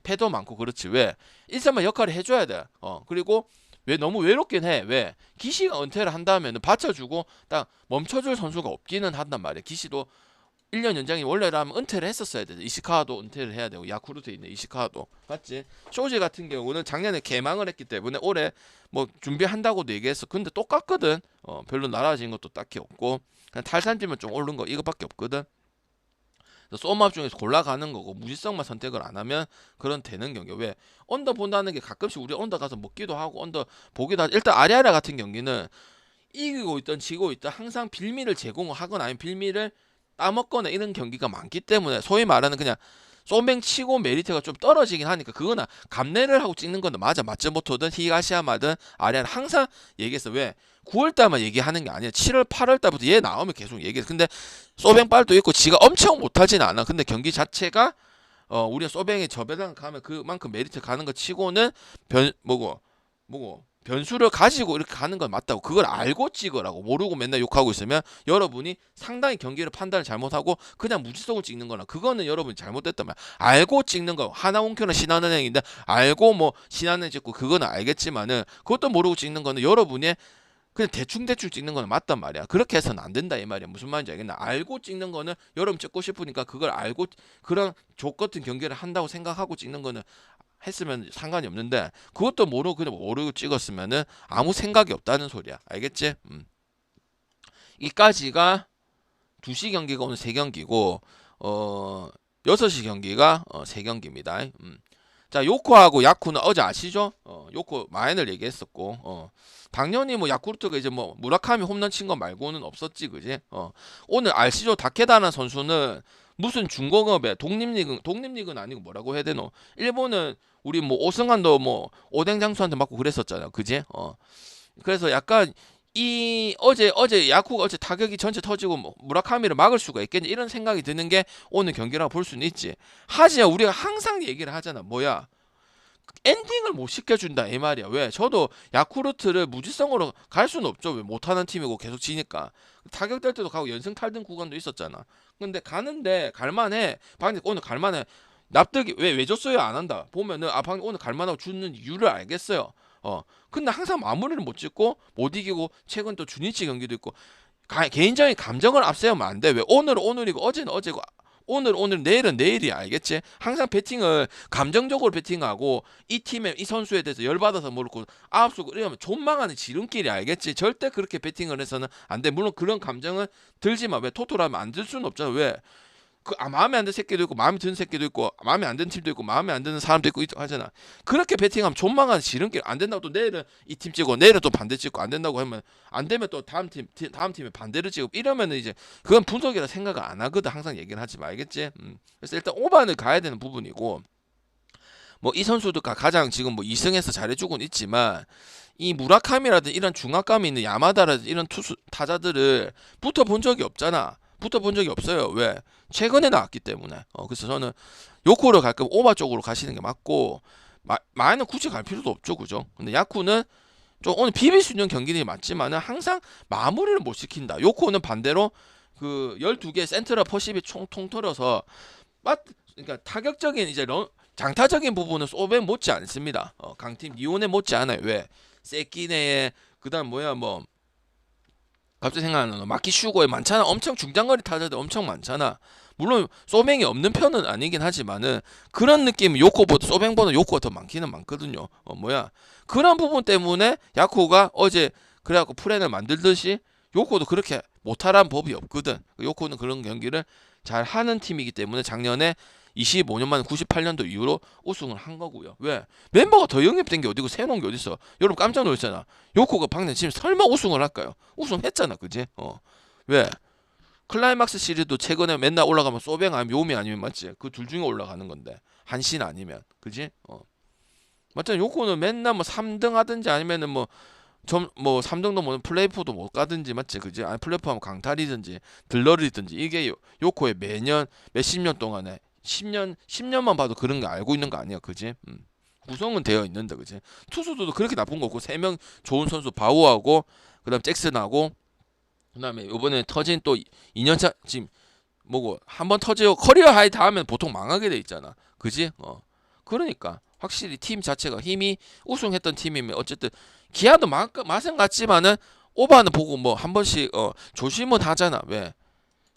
패도 많고. 그렇지. 왜? 1선발 역할을 해줘야 돼. 그리고 왜 너무 외롭긴 해. 왜? 기시가 은퇴를 한다면 받쳐주고 딱 멈춰줄 선수가 없기는 한단 말이야. 기시도 1년 연장이 원래라면 은퇴를 했었어야 돼. 이시카와도 은퇴를 해야 되고, 야쿠르트에 있는 이시카와도. 맞지? 쇼지 같은 경우는 작년에 개망을 했기 때문에 올해 뭐 준비한다고도 얘기했어. 근데 똑같거든. 별로 나라진 것도 딱히 없고 그냥 탈산지면 좀 오른 거 이거밖에 없거든. 쏘마업 중에서 골라가는 거고, 무지성만 선택을 안 하면 그런 되는 경기. 왜? 언더 본다는 게 가끔씩 우리 언더 가서 먹기도 하고 언더 보기도 하고. 일단 아리아라 같은 경기는 이기고 있던 지고 있던 항상 빌미를 제공하거나 아니면 빌미를 따먹거나 이런 경기가 많기 때문에, 소위 말하는 그냥 쏘맹 치고 메리트가 좀 떨어지긴 하니까 그거는 감내를 하고 찍는 건 맞아. 마츠모토든 히가시야마든 아리아는 항상 얘기했어. 왜? 9월달만 얘기하는 게 아니야. 7월 8월달부터 얘 나오면 계속 얘기했어. 근데 쏘뱅빨도 있고 지가 엄청 못하진 않아. 근데 경기 자체가 우리가 쏘뱅이 저배당 가면 그만큼 메리트 가는 거 치고는 뭐고 변수를 가지고 이렇게 가는 건 맞다고. 그걸 알고 찍으라고. 모르고 맨날 욕하고 있으면 여러분이 상당히 경기를 판단을 잘못하고 그냥 무지성을 찍는 거나, 그거는 여러분이 잘못됐단 말이야. 알고 찍는 거, 하나원큐는 신한은행인데 알고 뭐 신한은행 찍고 그거는 알겠지만은, 그것도 모르고 찍는 거는 여러분의 그냥 대충 찍는 거는 맞단 말이야. 그렇게 해서는 안 된다 이 말이야. 무슨 말인지 알겠나? 알고 찍는 거는 여러분 찍고 싶으니까 그걸 알고 그런 족 같은 경기를 한다고 생각하고 찍는 거는 했으면 상관이 없는데, 그것도 모르고 그냥 모르고 찍었으면은 아무 생각이 없다는 소리야. 알겠지? 이까지가 2시 경기가 오늘 3경기고 6시 경기가 3경기입니다. 자, 요코하고 야쿠는 어제 아시죠? 요코 마인을 얘기했었고, 당연히 뭐 야쿠르트가 이제 뭐 무라카미 홈런 친 거 말고는 없었지. 그지? 오늘 아시죠? 다케다나 선수는 무슨 중고급에 독립리그는 아니고 뭐라고 해야 되노? 일본은 우리 뭐 오승환도 뭐 오뎅장수한테 맞고 그랬었잖아. 그지? 그래서 약간 어제 야쿠가 어제 타격이 전체 터지고 뭐 무라카미를 막을 수가 있겠냐 이런 생각이 드는 게 오늘 경기라고 볼 수는 있지. 하지만 우리가 항상 얘기를 하잖아. 뭐야? 엔딩을 못 시켜준다 이 말이야. 왜? 저도 야쿠르트를 무지성으로 갈 수는 없죠. 왜? 못하는 팀이고 계속 지니까. 타격될 때도 가고 연승 탈등 구간도 있었잖아. 근데 가는데 갈만해. 방금 오늘 갈만해. 납득이 왜 줬어요? 안 한다. 보면은 방금 오늘 갈만하고 주는 이유를 알겠어요. 근데 항상 마무리를 못 짓고 못 이기고 최근 또 주니치 경기도 있고 개인적인 감정을 앞세우면 안 돼. 왜 오늘은 오늘이고 어제는 어제고 오늘 내일은 내일이야. 알겠지? 항상 배팅을 감정적으로 배팅하고 이 팀에 이 선수에 대해서 열받아서 모르고 아홉수고 이러면 존망하는 지름길이 알겠지? 절대 그렇게 배팅을 해서는 안 돼. 물론 그런 감정은 들지만 왜 토토라면 안 들 수는 없잖아. 왜? 마음에 안 드는 새끼도 있고 마음에 드는 새끼도 있고 마음에 안 드는 팀도 있고 마음에 안 드는 사람도 있고 하잖아. 그렇게 배팅하면 존망한 지름길 안 된다고 또 내일은 이 팀 찍고 내일은 또 반대 찍고 안 된다고 하면 안 되면 또 다음 팀에 반대를 찍고 이러면은 이제 그건 분석이라 생각을 안 하거든. 항상 얘기는 하지 말겠지. 그래서 일단 오반을 가야 되는 부분이고 뭐 이 선수들과 가장 지금 뭐 2승에서 잘해주고는 있지만 이 무라카미라든 이런 중압감이 있는 야마다라든 이런 투수 타자들을 붙어본 적이 없잖아. 붙어본 적이 없어요. 왜? 최근에 나왔기 때문에. 그래서 저는 요코로 갈 거면 오바 쪽으로 가시는 게 맞고 마에는 굳이 갈 필요도 없죠, 그죠? 근데 야쿠는 좀 오늘 비빌 수 있는 경기들이 맞지만은 항상 마무리를 못 시킨다. 요코는 반대로 그 12개 센트럴 퍼시비 총 통틀어서 그러니까 타격적인 이제 장타적인 부분은 소벤 못지 않습니다. 강팀 니온에 못지 않아요. 왜? 세키네에 그다음 뭐야 뭐 갑자기 생각나는 거 마키 슈고에 많잖아. 엄청 중장거리 타자들 엄청 많잖아. 물론 소뱅이 없는 편은 아니긴 하지만은 그런 느낌 요코보다 소뱅보다 요코가 더 많기는 많거든요. 뭐야 그런 부분 때문에 야코가 어제 그래갖고 플랜을 만들듯이 요코도 그렇게 못하란 법이 없거든. 요코는 그런 경기를 잘 하는 팀이기 때문에 작년에 25년 만에 98년도 이후로 우승을 한 거고요. 왜? 멤버가 더 영입된 게 어디고 새로운 게 어딨어? 여러분 깜짝 놀랐잖아. 요코가 박내 지금 설마 우승을 할까요? 우승했잖아, 그지? 왜? 클라이막스 시리즈도 최근에 맨날 올라가면 소뱅 아니면 요미 아니면 맞지? 그 둘 중에 올라가는 건데 한신 아니면 그지? 맞잖아. 요코는 맨날 뭐 3등 하든지 아니면은 뭐 3등도 뭐 플레이오프도 못 가든지 맞지 그지? 아니 플레이오프 하면 강탈이든지 들러리든지 이게 요코의 매년 몇십 년 동안에 10년만 봐도 그런 거 알고 있는 거 아니야 그지? 구성은 되어 있는데 그지? 투수들도 그렇게 나쁜 거 없고 3명 좋은 선수 바우하고 그다음 잭슨하고 그다음에 이번에 터진 또 2년차 지금 뭐고 한번 터지고 커리어 하이 닿으면 보통 망하게 돼 있잖아 그지? 그러니까 확실히 팀 자체가 힘이 우승했던 팀이면 어쨌든 기아도 맛은 같지만은 오바는 보고 뭐 한 번씩 조심은 하잖아. 왜?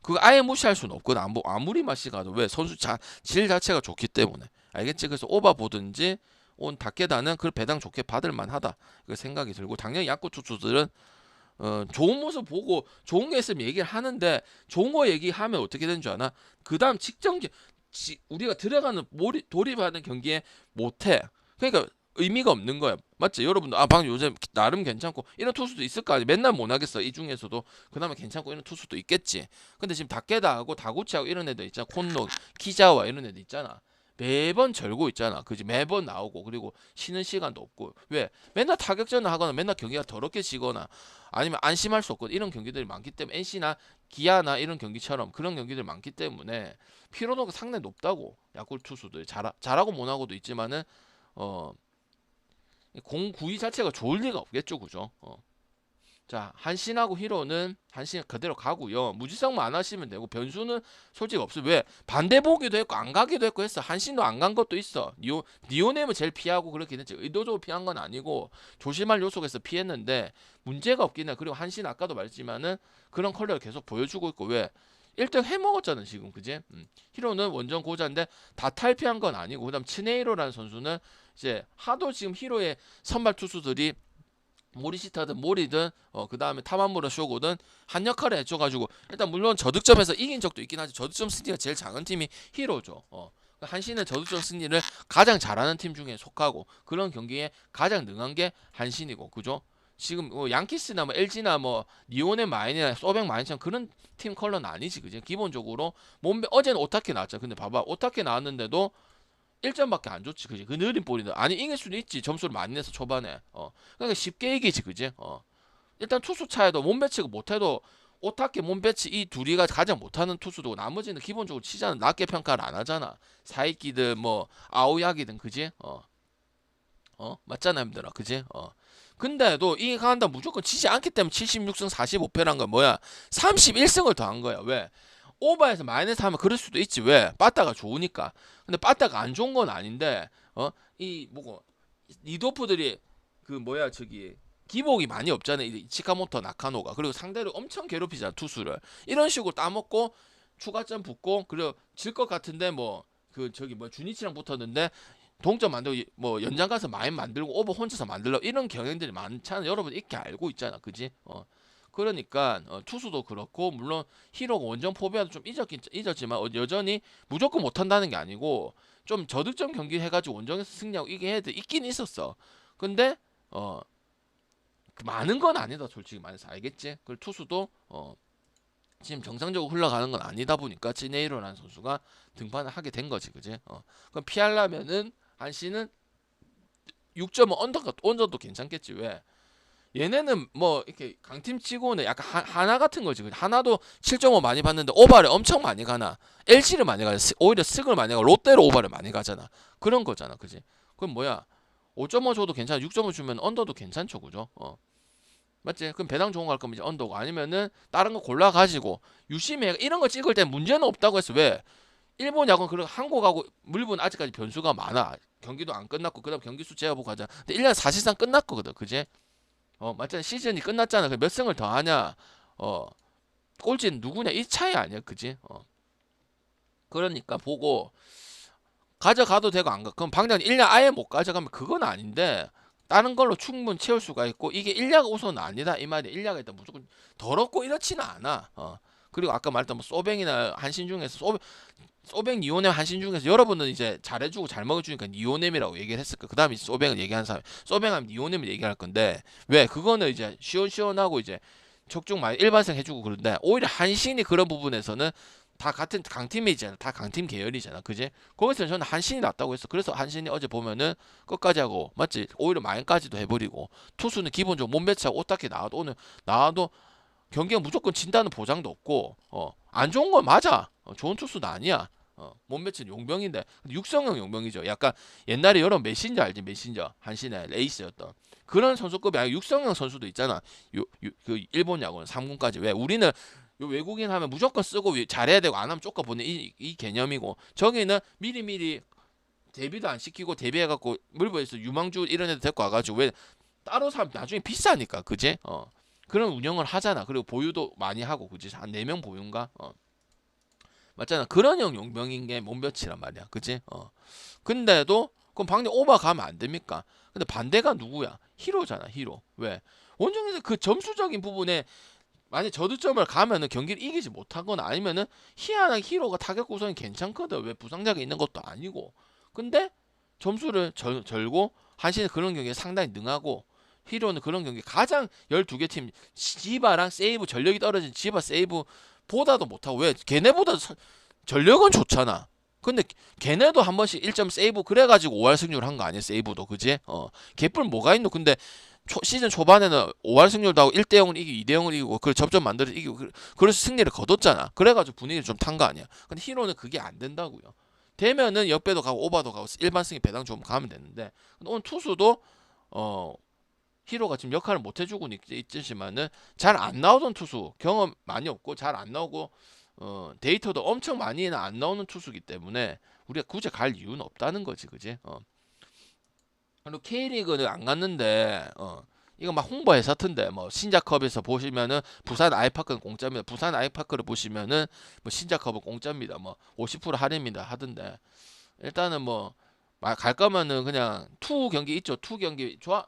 그거 아예 무시할 수는 없거든. 아무리 맛이 가도 왜 선수 질 자체가 좋기 때문에 알겠지? 그래서 오바 보든지 온 다케다는 그 배당 좋게 받을 만하다 그 생각이 들고 당연히 야구 투수들은 좋은 모습 보고 좋은 게 있으면 얘기를 하는데 좋은 거 얘기하면 어떻게 되는 줄 아나? 그 다음 직전기 우리가 들어가는 돌입하는 경기에 못해. 그러니까 의미가 없는 거야. 맞지? 여러분도 방금 요즘 나름 괜찮고 이런 투수도 있을 거 아니야. 맨날 못 하겠어. 이 중에서도 그나마 괜찮고 이런 투수도 있겠지. 근데 지금 다케다하고 다구치하고 이런 애들 있잖아. 콘노, 키자와 이런 애들 있잖아. 매번 절고 있잖아. 그지? 매번 나오고 그리고 쉬는 시간도 없고 왜? 맨날 타격전을 하거나 맨날 경기가 더럽게 지거나 아니면 안심할 수 없고 이런 경기들이 많기 때문에 NC나 기아나 이런 경기처럼 그런 경기들이 많기 때문에 피로도가 상당히 높다고 야구 투수들 잘하고 못하고도 있지만은 공구위 자체가 좋을 리가 없겠죠, 그죠? 자, 한신하고 히로는 한신 그대로 가고요. 무지성만 안 하시면 되고 변수는 솔직히 없어. 왜? 반대 보기도 했고 안 가기도 했고 했어. 한신도 안 간 것도 있어. 니오넴은 제일 피하고 그렇긴 했지. 의도적으로 피한 건 아니고 조심할 요소에서 피했는데 문제가 없긴 해. 그리고 한신 아까도 말했지만은 그런 컬러를 계속 보여주고 있고 왜? 1등 해먹었잖아 지금 그지? 히로는 원정 고자인데 다 탈피한 건 아니고 그다음 츠네이로라는 선수는 이제 하도 지금 히로의 선발 투수들이 모리시타든 모리든 그 다음에 타마무라 쇼고든 한 역할을 해줘가지고 일단 물론 저득점에서 이긴 적도 있긴 하지 저득점 승리가 제일 작은 팀이 히로죠. 한신은 저득점 승리를 가장 잘하는 팀 중에 속하고 그런 경기에 가장 능한 게 한신이고 그죠? 지금 양키스나 뭐 LG나 뭐 니온의 마인이나 소백 마인처럼 그런 팀 컬러는 아니지 그지? 기본적으로 몸매 어제는 오타케 나왔잖아. 근데 봐봐 오타케 나왔는데도 1점밖에 안 줬지 그지? 그 느린 볼인데 아니 이길 수는 있지 점수를 많이 내서 초반에 그러니까 쉽게 이기지 그지? 일단 투수 차에도 몸 배치가 못해도 오타케 몸 배치 이 둘이가 가장 못하는 투수도 나머지는 기본적으로 치자는 낮게 평가를 안 하잖아. 사이키든 뭐 아오야기든 그지? 맞잖아 힘들어 그지? 근데도 이 강한다 무조건 치지 않기 때문에 76승 45패란 건 뭐야? 31승을 더한 거야. 왜? 오버에서 마이너스 하면 그럴 수도 있지. 왜? 빠따가 좋으니까. 근데 빠따가 안 좋은 건 아닌데 이 뭐고 리드오프들이 그 뭐야 저기 기복이 많이 없잖아. 이 치카모토 나카노가. 그리고 상대를 엄청 괴롭히잖아 투수를. 이런 식으로 따먹고 추가점 붙고 그리고 질 것 같은데 뭐 그 저기 뭐 주니치랑 붙었는데 동점 만들고 뭐 연장 가서 많이 만들고 오버 혼자서 만들려 이런 경향들이 많잖아. 여러분 이렇게 알고 있잖아, 그지? 그러니까 투수도 그렇고 물론 히로가 원정 포비아도 좀 잊었지만 여전히 무조건 못한다는 게 아니고 좀 저득점 경기 해가지고 원정에서 승리하고 이게 애들 있긴 있었어. 근데 어 많은 건 아니다 솔직히 말해서 알겠지? 그 투수도 지금 정상적으로 흘러가는 건 아니다 보니까 지네이로라는 선수가 등판을 하게 된 거지, 그지? 그럼 피하려면은 한시는 6.5 언더도 괜찮겠지. 왜? 얘네는 뭐 이렇게 강팀 치고는 약간 하나 같은 거지. 하나도 7.5 많이 받는데 오바를 엄청 많이 가나? LG를 많이 가나? 오히려 스을 많이 가고 롯데로 오바를 많이 가잖아. 그런 거잖아, 그지? 그럼 뭐야? 5.5 줘도 괜찮아. 6.5 주면 언더도 괜찮죠, 그죠? 맞지? 그럼 배당 좋은 거 할 거면 이제 언더고 아니면은 다른 거 골라가지고 유심해. 이런 거 찍을 때 문제는 없다고 했어. 왜? 일본 야구는 그리고 한국하고 물론 아직까지 변수가 많아. 경기도 안 끝났고 그다음 경기 수 재보고 하자. 근데 1년 사실상 끝났거든, 그지? 맞잖아. 시즌이 끝났잖아. 몇 승을 더 하냐? 꼴찌는 누구냐? 이 차이 아니야, 그지? 그러니까 보고 가져가도 되고 안 가. 그럼 방장 1년 아예 못 가져가면 그건 아닌데 다른 걸로 충분히 채울 수가 있고 이게 1야가 우선은 아니다 이 말이야. 1야가 일단 무조건 더럽고 이렇지는 않아. 그리고 아까 말했던 뭐 소뱅이나 한신 중에서 소뱅 니오넴 한신 중에서 여러분은 이제 잘해주고 잘 먹여주니까 니오넴이라고 얘기를 했을 거야. 그 다음에 소뱅을 얘기하는 사람 소뱅하면 니오넴을 얘기할 건데 왜 그거는 이제 시원시원하고 이제 척중 많이 일반성 해주고 그런데 오히려 한신이 그런 부분에서는 다 같은 강팀이잖아. 다 강팀 계열이잖아. 그지? 거기서 저는 한신이 낫다고 했어. 그래서 한신이 어제 보면은 끝까지 하고 맞지? 오히려 마인까지도 해버리고 투수는 기본적으로 몸매치하고 오딱히 나와도 오늘 나와도 경기가 무조건 진다는 보장도 없고 안 좋은 건 맞아. 좋은 투수도 아니야. 몸매치는 용병인데 육성형 용병이죠. 약간 옛날에 여러 메신저 알지? 메신저 한신의 레이스였던 그런 선수급이 아니고 육성형 선수도 있잖아. 그 일본 야구는 3군까지 왜 우리는 요 외국인 하면 무조건 쓰고 잘해야 되고 안 하면 쫓겨보는 이 개념이고 저기는 미리미리 데뷔도 안 시키고 데뷔해갖고 물부에서 유망주 이런 애들 데리고 와가지고 왜 따로 사면 나중에 비싸니까 그지? 그런 운영을 하잖아. 그리고 보유도 많이 하고 그지? 한 4명 보유인가? 맞잖아. 그런 형 용병인 게 몸볕이란 말이야. 그지? 근데도 그럼 방금 오버 가면 안 됩니까? 근데 반대가 누구야? 히로잖아. 히로. 왜? 원정에서 그 점수적인 부분에 만약 저득점을 가면은 경기를 이기지 못하거나 아니면은 희한하게 히로가 타격 구성이 괜찮거든. 왜 부상자가 있는 것도 아니고. 근데 점수를 절고 한신은 그런 경기에 상당히 능하고 히로는 그런 경기 가장 12개 팀 지바랑 세이브 전력이 떨어진 지바 세이브 보다도 못하고 왜 걔네보다 전력은 좋잖아. 근데 걔네도 한 번씩 1점 세이브 그래가지고 5할 승률 한 거 아니야 세이브도 그지? 개뿔 뭐가 있노? 근데 시즌 초반에는 5할 승률도 하고 1대0을 이기고 2대0을 이기고 그 접점 만들어 이기고 그래서 승리를 거뒀잖아. 그래가지고 분위기를 좀 탄 거 아니야. 근데 히로는 그게 안 된다고요. 되면은 역배도 가고 오바도 가고 일반 승이 배당 좀 가면 되는데 오늘 투수도 히로가 지금 역할을 못 해주고 있지만은 잘 안 나오던 투수 경험 많이 없고 잘 안 나오고 데이터도 엄청 많이는 안 나오는 투수기 때문에 우리가 굳이 갈 이유는 없다는 거지, 그지? 그리고 K리그는 안 갔는데 이거 막 홍보 회사던데 뭐 신자컵에서 보시면은 부산 아이파크는 공짜입니다. 부산 아이파크를 보시면은 뭐 신자컵은 공짜입니다. 뭐 50% 할인입니다 하던데 일단은 뭐 갈 거면은 그냥 투 경기 있죠. 투 경기 좋아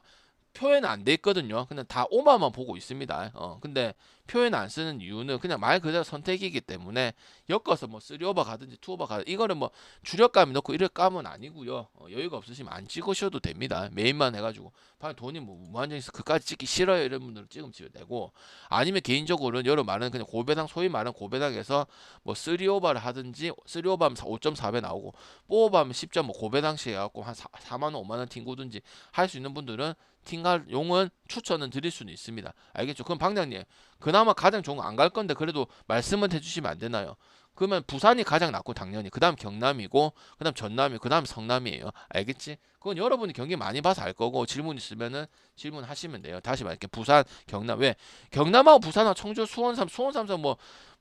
표현 안 돼 있거든요. 그냥 다 오마만 보고 있습니다. 근데 표현 안 쓰는 이유는 그냥 말 그대로 선택이기 때문에 엮어서 뭐 3오버 가든지 2오버 가든지 이거는 뭐 주력감이 넣고 이럴 감은 아니고요. 여유가 없으시면 안 찍으셔도 됩니다. 메인만 해가지고 방금 돈이 뭐 무한정에서 그까지 찍기 싫어요 이런 분들은 찍으면 찍어도 되고 아니면 개인적으로는 여러 말은 그냥 고배당 소위 말하는 고배당에서 뭐 3오버를 하든지 3오버하면 5.4배 나오고 4오버하면 10.5 고배당씩 해갖고 한 4만원 5만원 튕구든지 할 수 있는 분들은 팅갈 용은 추천은 드릴 수는 있습니다. 알겠죠? 그럼 방장님 그나마 가장 좋은 거 안 갈 건데 그래도 말씀은 해주시면 안 되나요? 그러면 부산이 가장 낮고 당연히 그다음 경남이고 그다음 전남이 그다음 성남이에요. 알겠지? 그건 여러분이 경기 많이 봐서 알 거고 질문 있으면은 질문하시면 돼요. 다시 말할게. 부산, 경남 왜? 경남하고 부산하고 청주, 수원, 삼성 뭐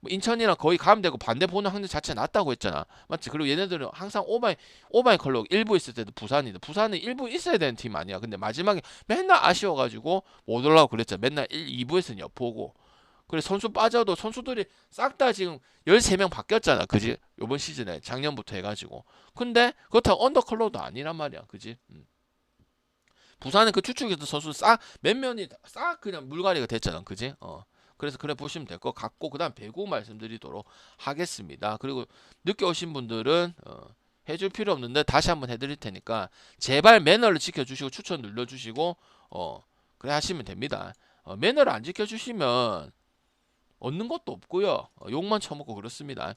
인천이랑 거의 가면 되고 반대 보는 확률 자체가 낮다고 했잖아. 맞지? 그리고 얘네들은 항상 오바이 컬러 일부 있을 때도 부산은 일부 있어야 되는 팀 아니야. 근데 마지막에 맨날 아쉬워가지고 못 올라오고 그랬잖아. 맨날 2부에서는 엿보고. 그래 선수 빠져도 선수들이 싹 다 지금 13명 바뀌었잖아. 그지? 요번 시즌에 작년부터 해가지고. 근데 그렇다고 언더컬러도 아니란 말이야. 그지? 부산은 그 추측했던 선수 싹 몇 면이 싹 그냥 물갈이가 됐잖아. 그지? 그래서 그래 보시면 될 것 같고 그다음 배구 말씀드리도록 하겠습니다. 그리고 늦게 오신 분들은 해줄 필요 없는데 다시 한번 해드릴 테니까 제발 매너를 지켜주시고 추천 눌러주시고 그래 하시면 됩니다. 매너를 안 지켜주시면 얻는 것도 없고요. 욕만 처먹고 그렇습니다.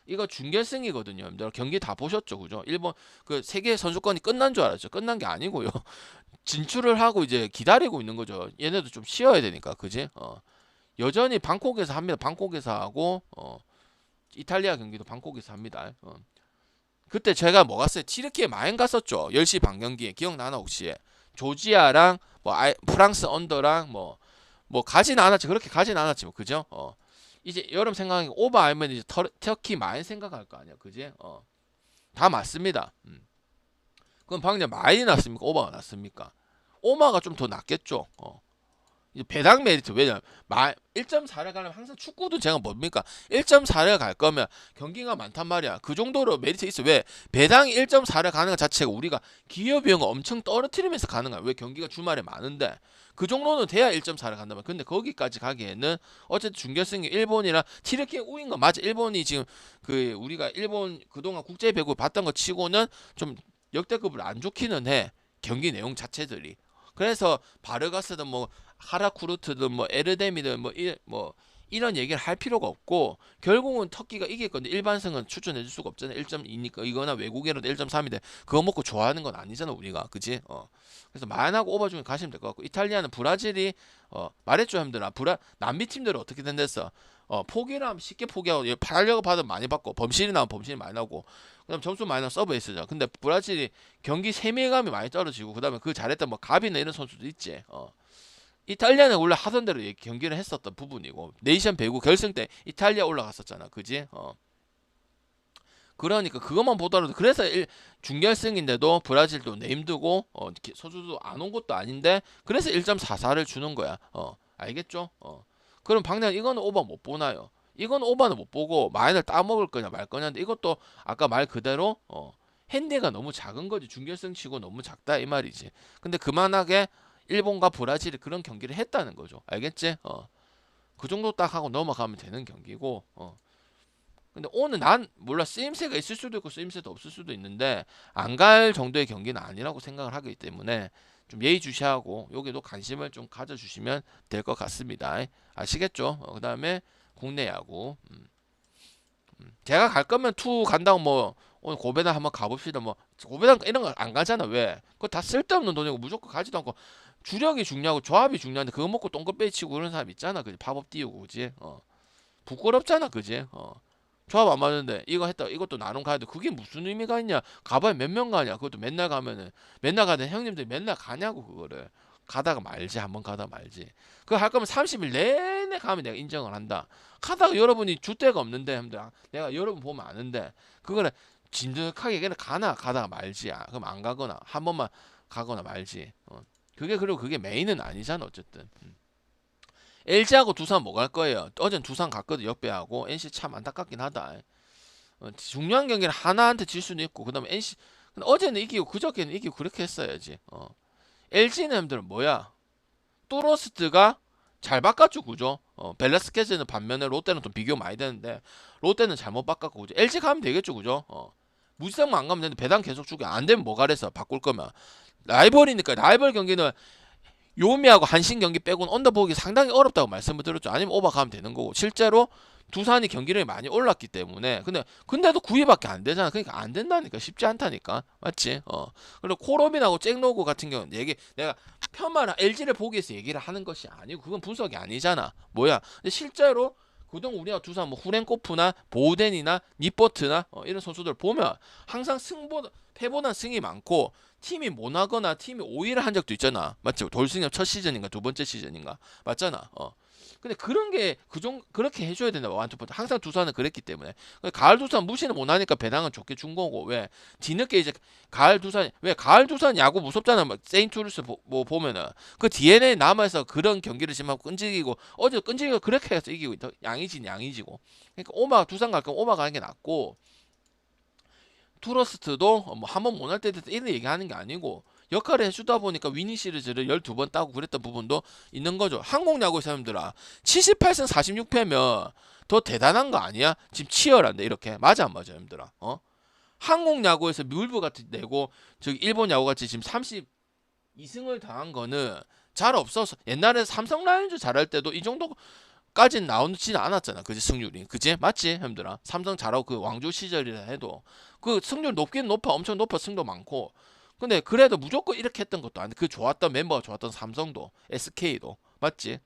이거 준결승이거든요. 여러분들 경기 다 보셨죠, 그죠? 일본 그 세계 선수권이 끝난 줄 알았죠. 끝난 게 아니고요. 진출을 하고 이제 기다리고 있는 거죠. 얘네도 좀 쉬어야 되니까, 그지? 여전히 방콕에서 합니다. 방콕에서 하고 이탈리아 경기도 방콕에서 합니다. 그때 제가 뭐 갔어요? 티르키에 마행 갔었죠. 10시 반 경기에 기억나나 혹시? 조지아랑 뭐 프랑스 언더랑 뭐 가진 않았지. 그렇게 가진 않았지 뭐 그죠? 이제 여러분 생각하기 오바 알면 이제 터키 마인 생각할 거 아니야. 그지? 다 맞습니다. 그럼 방금 마인이 났습니까? 오바가 났습니까? 오마가 좀 더 낫겠죠. 이제 배당 메리트 왜냐면 1.4를 가려면 항상 축구도 제가 뭡니까 1.4를 갈 거면 경기가 많단 말이야. 그 정도로 메리트 있어. 왜 배당이 1.4를 가는 것 자체가 우리가 기여비용을 엄청 떨어뜨리면서 가는 거야. 왜 경기가 주말에 많은데 그 정도는 돼야 1.4를 간다면. 근데 거기까지 가기에는 어쨌든 준결승이 일본이랑 티르키의 우인 거 맞아. 일본이 지금 그 우리가 일본 그동안 국제 배구 봤던 거 치고는 좀 역대급으로 안 좋기는 해. 경기 내용 자체들이. 그래서 바르가스든 뭐 하라쿠르트든 뭐 에르데미든 뭐 이런 얘기를 할 필요가 없고 결국은 터키가 이길 건데 일반승은 추천해 줄 수가 없잖아. 1.2니까 이거나 외국에라도 1.3인데 그거 먹고 좋아하는 건 아니잖아 우리가. 그지? 그래서 만하고 오버 중에 가시면 될 것 같고 이탈리아는 브라질이 말했죠 형들아. 남미 팀들은 어떻게 된댔어? 포기를 하면 쉽게 포기하고 팔려고 받으면 많이 받고 범실이 나오면 범실이 많이 나오고 그다음 점수 많이 나오면 서브에이스죠. 근데 브라질이 경기 세밀감이 많이 떨어지고 그다음에 그 잘했던 뭐 가비나 이런 선수도 있지. 이탈리아는 원래 하던 대로 경기를 했었던 부분이고 네이션 배구 결승 때 이탈리아 올라갔었잖아. 그지? 그러니까 그것만 보더라도 그래서 준결승인데도 브라질도 네임드고 선수도 안 온 것도 아닌데 그래서 1.44를 주는 거야. 알겠죠? 그럼 방금 이거는 오버 못 보나요? 이건 오버는 못 보고 마인을 따먹을 거냐 말 거냐인데 이것도 아까 말 그대로 핸디가 너무 작은 거지. 준결승 치고 너무 작다 이 말이지. 근데 그만하게 일본과 브라질이 그런 경기를 했다는 거죠. 알겠지? 그 정도 딱 하고 넘어가면 되는 경기고 근데 오늘 난 몰라 쓰임새가 있을 수도 있고 쓰임새도 없을 수도 있는데 안 갈 정도의 경기는 아니라고 생각을 하기 때문에 좀 예의주시하고 여기도 관심을 좀 가져주시면 될 것 같습니다. 아시겠죠? 그 다음에 국내 야구 제가 갈 거면 투 간다고 뭐 오늘 고배당 한번 가봅시다. 뭐 고배당 이런 거 안 가잖아. 왜? 그거 다 쓸데없는 돈이고 무조건 가지도 않고 주력이 중요하고 조합이 중요한데 그거 먹고 똥꼬빼 치고 그런 사람 있잖아. 그지? 팝업 띄우고 그지? 부끄럽잖아. 그지? 조합 안 맞는데 이거 했다 이것도 나눔 가야 돼. 그게 무슨 의미가 있냐? 가봐야 몇 명 가냐? 그것도 맨날 가면은 맨날 가는 형님들 맨날 가냐고 그거를. 가다가 말지 한번 가다 말지. 그거 할 거면 30일 내내 가면 내가 인정을 한다. 가다가 여러분이 줄 데가 없는데 형들 내가 여러분 보면 아는데 그거를 진득하게 그냥 가다가 말지. 그럼 안 가거나 한 번만 가거나 말지. 그게 그리고 그게 메인은 아니잖아 어쨌든. LG하고 두산 뭐 갈 거예요? 어젠 두산 갔거든 역배하고 NC 참 안타깝긴 하다. 중요한 경기는 하나한테 질 수는 있고 그다음에 NC 근데 어제는 이기고 그저께는 이기고 그렇게 했어야지. LG는 형들은 뭐야? 또로스트가 잘 바꿨죠 그죠? 벨라스케즈는 반면에 롯데는 좀 비교 많이 되는데 롯데는 잘못 바꿨고 그죠? LG 가면 되겠죠 그죠? 무지성만 안 가면 되는데 배당 계속 주게 안 되면 뭐 가래서 바꿀 거면 라이벌이니까 라이벌 경기는 요미하고 한신 경기 빼고는 언더보기 상당히 어렵다고 말씀을 드렸죠. 아니면 오버 가면 되는 거고 실제로 두산이 경기력이 많이 올랐기 때문에 근데도 9위밖에 안 되잖아. 그러니까 안 된다니까 쉽지 않다니까 맞지? 그리고 코로빈하고 잭노그 같은 경우는 내가 편만 LG를 보기 위해서 얘기를 하는 것이 아니고 그건 분석이 아니잖아. 뭐야? 근데 실제로 그동안 우리가 두산 뭐 후렌코프나 보우덴이나 니버트나 이런 선수들 보면 항상 승보다 패보다 승이 많고 팀이 못하거나 팀이 5위를 한 적도 있잖아. 맞지? 돌승엽 첫 시즌인가 두 번째 시즌인가 맞잖아. 근데 그런 게 그렇게 해줘야 된다. 완투포트 항상 두산은 그랬기 때문에 가을 두산 무시는 못하니까 배당은 좋게 준 거고 왜 뒤늦게 이제 가을 두산 야구 무섭잖아. 막 세인트루이스 뭐 보면은 그 DNA 남아서 그런 경기를 지금 하고 끈질기고 어제 끈질기고 그렇게 해서 이기고 있다. 양이지고 그러니까 오마 두산 갈 거면 오마 가는 게 낫고 투러스트도 뭐 한 번 못할 때 돼서 이런 얘기하는 게 아니고 역할을 해주다 보니까 위닝 시리즈를 12번 따고 그랬던 부분도 있는 거죠. 한국 야구 사람들아 78승 46패면 더 대단한 거 아니야? 지금 치열한데 이렇게 맞아 안 맞아 여러분들아? 한국 야구에서 물부 같이 내고 저기 일본 야구 같이 지금 32승을 당한 거는 잘 없어서 옛날에 삼성 라이온즈 잘할 때도 이 정도까지는 나오지는 않았잖아. 그지 승률이 그지 맞지 형들아? 삼성 잘하고 그 왕조 시절이라 해도 그 승률 높긴 높아 엄청 높아 승도 많고 근데 그래도 무조건 이렇게 했던 것도 아닌데 그 좋았던 멤버가 좋았던 삼성도 SK도 맞지?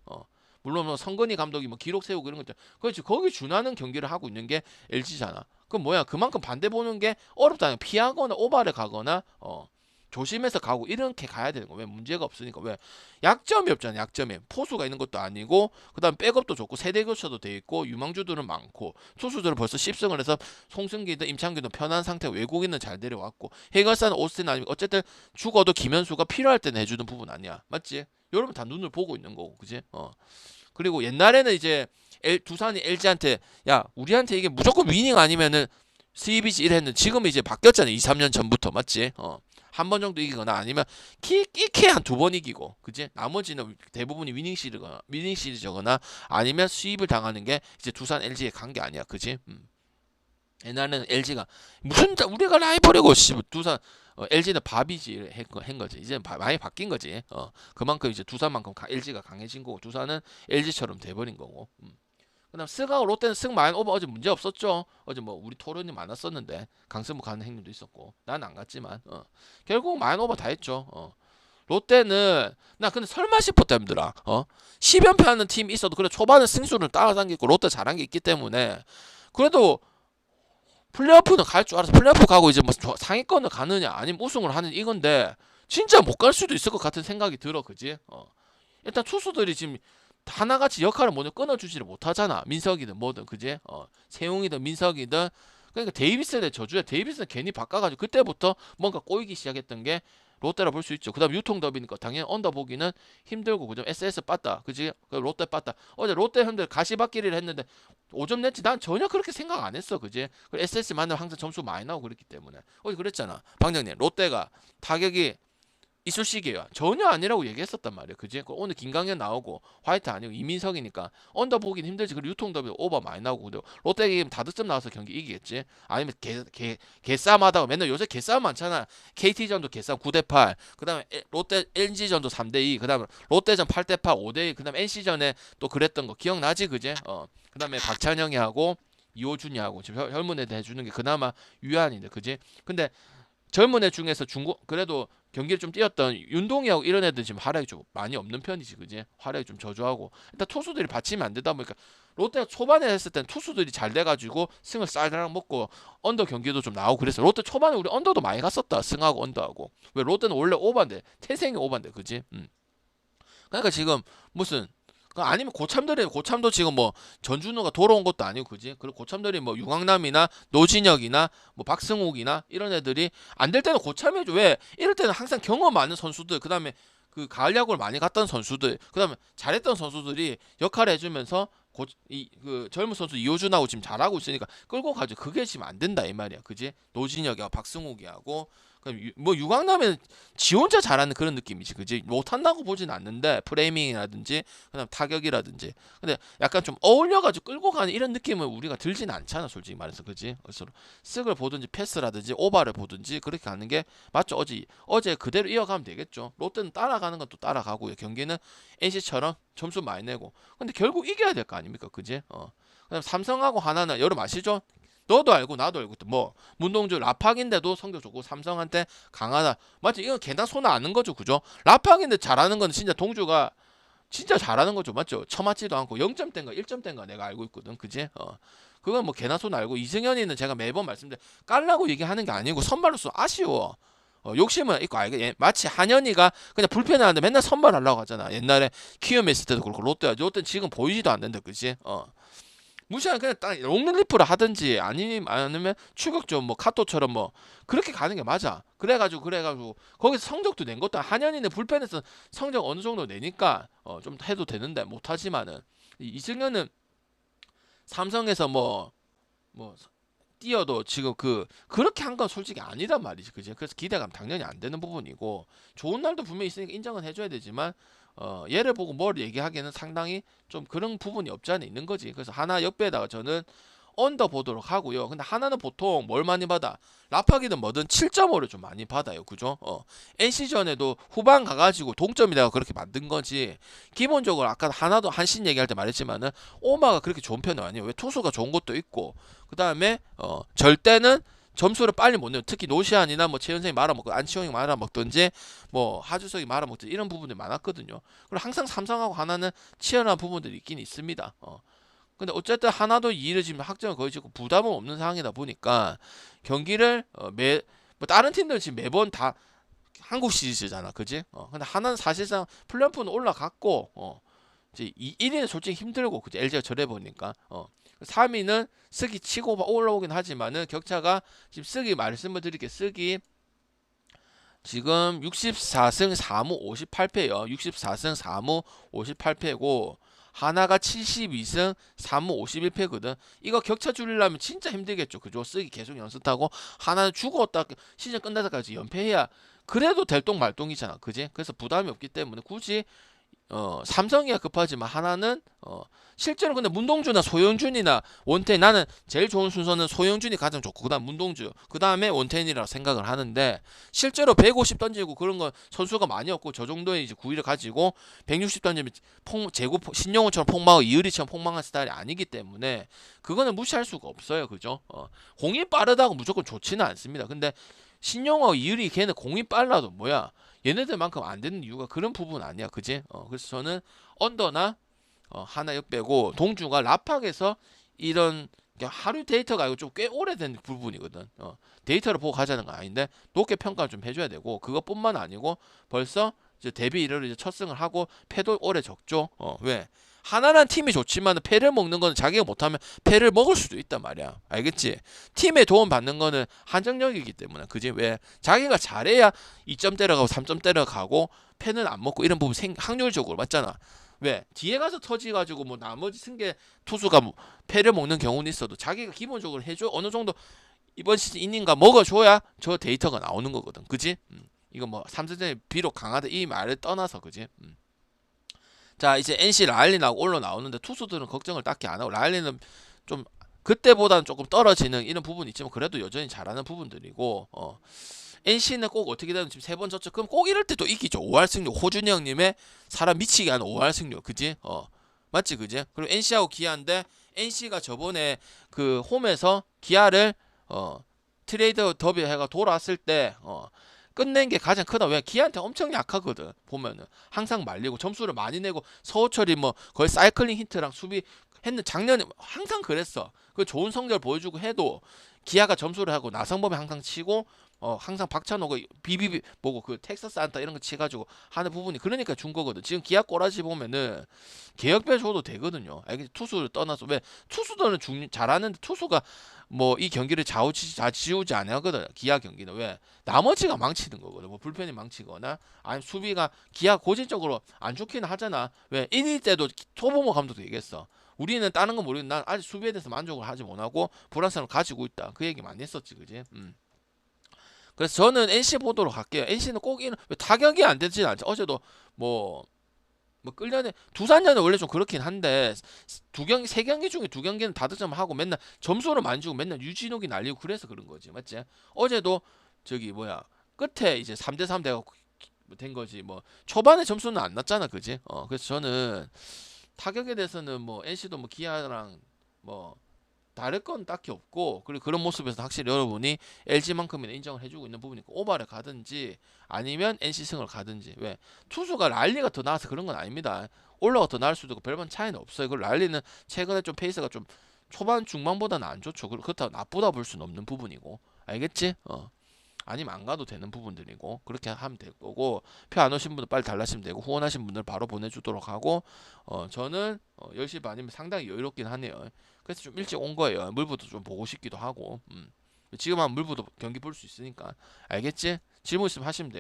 물론 뭐 성건희 감독이 뭐 기록 세우고 이런 것들 그렇지 거기 준하는 경기를 하고 있는 게 LG잖아. 그럼 뭐야 그만큼 반대 보는 게 어렵다는 피하거나 오바를 가거나 조심해서 가고 이렇게 가야 되는 거. 왜 문제가 없으니까 왜 약점이 없잖아. 약점이 포수가 있는 것도 아니고 그다음 백업도 좋고 세대 교체도 돼 있고 유망주들은 많고 투수들은 벌써 10승을 해서 송승기든 임창규든 편한 상태 외국인은 잘 데려왔고 해결사는 오스틴 아니면 어쨌든 죽어도 김현수가 필요할 때는 해주는 부분 아니야. 맞지? 여러분 다 눈을 보고 있는 거고 그지? 그리고 옛날에는 이제 두산이 LG한테 야 우리한테 이게 무조건 위닝 아니면은 CBC 이랬는데 지금 이제 바뀌었잖아. 2, 3년 전부터 맞지? 한 번 정도 이기거나 아니면 끼케 한 두 번 이기고 그지? 나머지는 대부분이 위닝 시리즈거나 아니면 수입을 당하는 게 이제 두산 LG에 간 게 아니야. 그지? 옛날에는 LG가 무슨 우리가 라이벌이고 두산 LG는 밥이지 한 거지. 이제 많이 바뀐 거지. 그만큼 이제 두산만큼 LG가 강해진 거고 두산은 LG처럼 돼버린 거고. 그다음 스가고 롯데는 승 많이 오버 어제 문제 없었죠. 어제 뭐 우리 토론이 많았었는데 강승부 가는 행님도 있었고 난 안 갔지만 결국 많이 오버 다 했죠. 롯데는 나 근데 설마 싶었다 힘들아. 10연패 하는 팀이 있어도 그래 초반에 승수를 따라당기고 롯데 잘한 게 있기 때문에 그래도 플레이오프는 갈 줄 알아서 플레이오프 가고 이제 뭐 상위권을 가느냐 아니면 우승을 하는 이건데 진짜 못 갈 수도 있을 것 같은 생각이 들어 그지? 일단 투수들이 지금 하나같이 역할을 먼저 끊어주지를 못하잖아. 민석이든 뭐든 그지? 세용이든 민석이든 그러니까 데이비스의 저주야. 데이비스는 괜히 바꿔가지고 그때부터 뭔가 꼬이기 시작했던 게 롯데라 볼 수 있죠. 그다음 유통 더비니까 당연히 언더 보기는 힘들고 그죠? SS 빠따 그지? 롯데 빠따 어제 롯데 형들 가시밭길이를 했는데 5점 냈지. 난 전혀 그렇게 생각 안 했어 그지? SS 만나면 항상 점수 많이 나오고 그랬기 때문에 어제 그랬잖아. 방장님 롯데가 타격이 이쑤시개야. 전혀 아니라고 얘기했었단 말이야. 그지? 오늘 김강현 나오고 화이트 아니고 이민석이니까 언더 보긴 힘들지. 그리고 유통 더비 오버 많이 나오고 롯데 게임 다득점 나와서 경기 이기겠지. 아니면 개싸움 하다가 맨날 요새 개싸움 많잖아. KT전도 개싸움 9대8 그다음에 롯데 LG전도 3대2 그다음에 롯데전 8대8 5대2 그다음에 NC전에 또 그랬던 거 기억나지? 그지? 그다음에 박찬영이 하고 이호준이 하고 지금 혈문에 해주는 게 그나마 유한인데 그지? 근데 젊은 애 중에서 그래도 경기를 좀 뛰었던 윤동이하고 이런 애들 지금 활약이 좀 많이 없는 편이지 그지? 활약이 좀 저조하고 일단 투수들이 받치면 안 되다 보니까 롯데가 초반에 했을 땐 투수들이 잘 돼가지고 승을 쌀쌀 먹고 언더 경기도 좀 나오고 그래서 롯데 초반에 우리 언더도 많이 갔었다. 승하고 언더하고 왜 롯데는 원래 오반데 태생이 오반데 그지? 그러니까 지금 무슨 아니면 고참도 지금 뭐 전준우가 돌아온 것도 아니고 그지? 그리고 고참들이 뭐 유강남이나 노진혁이나 뭐 박승욱이나 이런 애들이 안 될 때는 고참이 해줘. 왜? 이럴 때는 항상 경험 많은 선수들 그다음에 그 가을 야구를 많이 갔던 선수들 그다음에 잘했던 선수들이 역할을 해주면서 그 젊은 선수 이호준하고 지금 잘하고 있으니까 끌고 가죠. 그게 지금 안 된다 이 말이야. 그지? 노진혁이하고 박승욱이하고 뭐 유강남은 지 혼자 잘하는 그런 느낌이지 그지 못한다고 보진 않는데 프레이밍이라든지 그다음 타격이라든지 근데 약간 좀 어울려가지고 끌고 가는 이런 느낌은 우리가 들진 않잖아 솔직히 말해서 그지 그래서 쓱을 보든지 패스라든지 오바를 보든지 그렇게 가는 게 맞죠. 어제 그대로 이어가면 되겠죠. 롯데는 따라가는 것도 따라가고요. 경기는 NC처럼 점수 많이 내고 근데 결국 이겨야 될 거 아닙니까 그지 그다음 삼성하고 하나는 여러분 아시죠? 너도 알고 나도 알고 뭐 문동주 라팍인데도 성적 좋고 삼성한테 강하다 맞지? 이건 개나 소나 아는 거죠 그죠? 라팍인데 잘하는 건 진짜 동주가 진짜 잘하는 거죠, 맞죠? 처맞지도 않고 0점대인가 1점대인가 내가 알고 있거든, 그지? 그건 뭐 개나 소나 알고. 이승현이는 제가 매번 말씀드려 깔라고 얘기하는 게 아니고 선발로서 아쉬워. 욕심은 있고 알게. 마치 한현희가 그냥 불펜 하는데 맨날 선발하려고 하잖아. 옛날에 키움에 있을 때도 그렇고 롯데는 지금 보이지도 않는데, 그지? 무시하면 그냥 딱 롱리프를 하든지 아니면 추격전 뭐 카토처럼 뭐 그렇게 가는 게 맞아. 그래가지고 거기서 성적도 낸 것도 한현희는 불펜에서 성적 어느 정도 내니까 좀 해도 되는데 못하지만은 이승현은 삼성에서 뭐 뛰어도 지금 그렇게 한 건 솔직히 아니란 말이지, 그지? 그래서 기대감 당연히 안 되는 부분이고 좋은 날도 분명히 있으니까 인정은 해줘야 되지만 얘를 보고 뭘 얘기하기에는 상당히 좀 그런 부분이 없지 않아 있는 거지. 그래서 하나 옆에다가 저는 언더 보도록 하고요. 근데 하나는 보통 뭘 많이 받아? 라파기든 뭐든 7.5를 좀 많이 받아요. 그죠? NC전에도 후반 가가지고 동점이다가 그렇게 만든 거지. 기본적으로 아까 하나도 한신 얘기할 때 말했지만은 오마가 그렇게 좋은 편은 아니에요. 왜 투수가 좋은 것도 있고 그 다음에 절대는 점수를 빨리 못 내요. 특히 노시안이나 뭐 최현생이 말아먹고 안치홍이 말아먹든지 뭐 하주석이 말아먹든지 이런 부분들이 많았거든요. 그리고 항상 삼성하고 하나는 치열한 부분들이 있긴 있습니다. 근데 어쨌든 하나도 2위를 지금 확정을 거의 고 부담은 없는 상황이다 보니까 경기를 뭐 다른 팀들은 지금 매번 다 한국 시리즈잖아, 그지? 근데 하나는 사실상 플레이오프는 올라갔고 이제 1위는 솔직히 힘들고 그지? LG가 저래 보니까 3위는 쓰기 치고 올라오긴 하지만은 격차가 지금 쓰기 말씀을 드릴게. 쓰기 지금 64승 4무 58패예요. 64승 4무 58패고 하나가 72승 3무 51패거든. 이거 격차 줄이려면 진짜 힘들겠죠. 그죠? 쓰기 계속 연습하고 하나는 죽었다 시즌 끝날 때까지 연패해야 그래도 될 똥 말똥이잖아. 그지? 그래서 부담이 없기 때문에 굳이 삼성이야 급하지만 하나는 실제로 근데 문동주나 소영준이나 원태인 나는 제일 좋은 순서는 소영준이 가장 좋고 그다음 문동주 그다음에 원태인이라고 생각을 하는데 실제로 150 던지고 그런 건 선수가 많이 없고 저 정도의 이제 구위를 가지고 160 던지면 제구 신영호처럼 폭망하고 이의리처럼 폭망한 스타일이 아니기 때문에 그거는 무시할 수가 없어요. 그죠? 공이 빠르다고 무조건 좋지는 않습니다. 근데 신영호 이의리 걔는 공이 빨라도 뭐야 얘네들만큼 안 되는 이유가 그런 부분 아니야, 그지? 그래서 저는 언더나 하나 역배고 동주가 라팍에서 이런 하루 데이터가 아니고 좀 꽤 오래된 부분이거든. 데이터를 보고 가자는 건 아닌데 높게 평가를 좀 해줘야 되고 그것뿐만 아니고 벌써 이제 데뷔 1회로 이제 첫 승을 하고 패도 오래 적죠. 왜? 하나란 팀이 좋지만 패를 먹는 거는 자기가 못하면 패를 먹을 수도 있단 말이야. 알겠지? 팀에 도움 받는 거는 한정적이기 때문에 그지? 왜? 자기가 잘해야 2점 때려가고 3점 때려가고 패는 안 먹고 이런 부분 확률적으로 맞잖아. 왜? 뒤에 가서 터지가지고 뭐 나머지 승계 투수가 뭐 패를 먹는 경우는 있어도 자기가 기본적으로 해줘 어느 정도 이번 시즌 이닝가 먹어줘야 저 데이터가 나오는 거거든. 그지? 이거 뭐 삼성전이 비록 강하다 이 말을 떠나서 그지? 자 이제 NC 라일리나고 올라 나오는데 투수들은 걱정을 딱히 안 하고 라일리는 좀 그때보다는 조금 떨어지는 이런 부분이 있지만 그래도 여전히 잘하는 부분들이고 NC는 꼭 어떻게 되면 지금 3번 졌죠. 그럼 꼭 이럴 때도 이기죠. 5할 승률 호준이 형님의 사람 미치게 하는 5할 승률 그지? 맞지 그지? 그리고 NC하고 기아인데 NC가 저번에 그 홈에서 기아를 트레이드 더비 해가 돌아왔을 때 끝낸 게 가장 크다. 왜? 기아한테 엄청 약하거든. 보면은 항상 말리고 점수를 많이 내고 서호철이 뭐 거의 사이클링 힌트랑 수비 했는 작년에 항상 그랬어. 그 좋은 성적을 보여주고 해도 기아가 점수를 하고 나성범이 항상 치고 항상 박찬호가 비비비 보고 그 텍사스 안타 이런 거 치가지고 하는 부분이 그러니까 준 거거든. 지금 기아 꼬라지 보면은 개혁별 줘도 되거든요. 알겠지? 투수를 떠나서 왜 투수들은 잘하는데 투수가 뭐 이 경기를 좌지우지 안 하거든. 기아 경기는 왜 나머지가 망치는 거거든. 뭐 불펜이 망치거나 아니면 수비가 기아 고질적으로 안 좋기는 하잖아. 왜 1위 때도 토보모 감독도 얘기했어. 우리는 다른 건 모르겠는데 난 아직 수비에 대해서 만족을 하지 못하고 불안성을 가지고 있다. 그 얘기 많이 했었지, 그지? 그래서 저는 NC 보도록 할게요. NC는 꼭 타격이 안 되진 않죠. 어제도 뭐 끌려내 두산전은 원래 좀 그렇긴 한데 세 경기 중에 2경기는 다득점 하고 맨날 점수를 많이 주고 맨날 유진욱이 날리고 그래서 그런 거지, 맞지? 어제도 저기 뭐야 끝에 이제 3대3 돼가 된 거지. 뭐 초반에 점수는 안 났잖아, 그지? 그래서 저는 타격에 대해서는 뭐 NC도 뭐 기아랑 뭐 다를 건 딱히 없고, 그리고 그런 모습에서 확실히 여러분이 LG만큼이나 인정을 해주고 있는 부분이니까 오바를 가든지 아니면 NC승을 가든지. 왜 투수가 랄리가 더 나아서 그런 건 아닙니다. 올라가 더 나을 수도 있고 별반 차이는 없어요. 그 랄리는 최근에 좀 페이스가 좀 초반 중반보다는 안 좋죠. 그렇다고 나쁘다 볼 수는 없는 부분이고, 알겠지? 아니면 안 가도 되는 부분들이고, 그렇게 하면 될 거고, 표 안 오신 분들 빨리 달라시면 되고, 후원하신 분들 바로 보내주도록 하고, 저는 10시 반이면 상당히 여유롭긴 하네요. 그래서 좀 일찍 온 거예요. 물부도 좀 보고 싶기도 하고. 지금 하면 물부도 경기 볼 수 있으니까. 알겠지? 질문 있으면 하시면 돼요.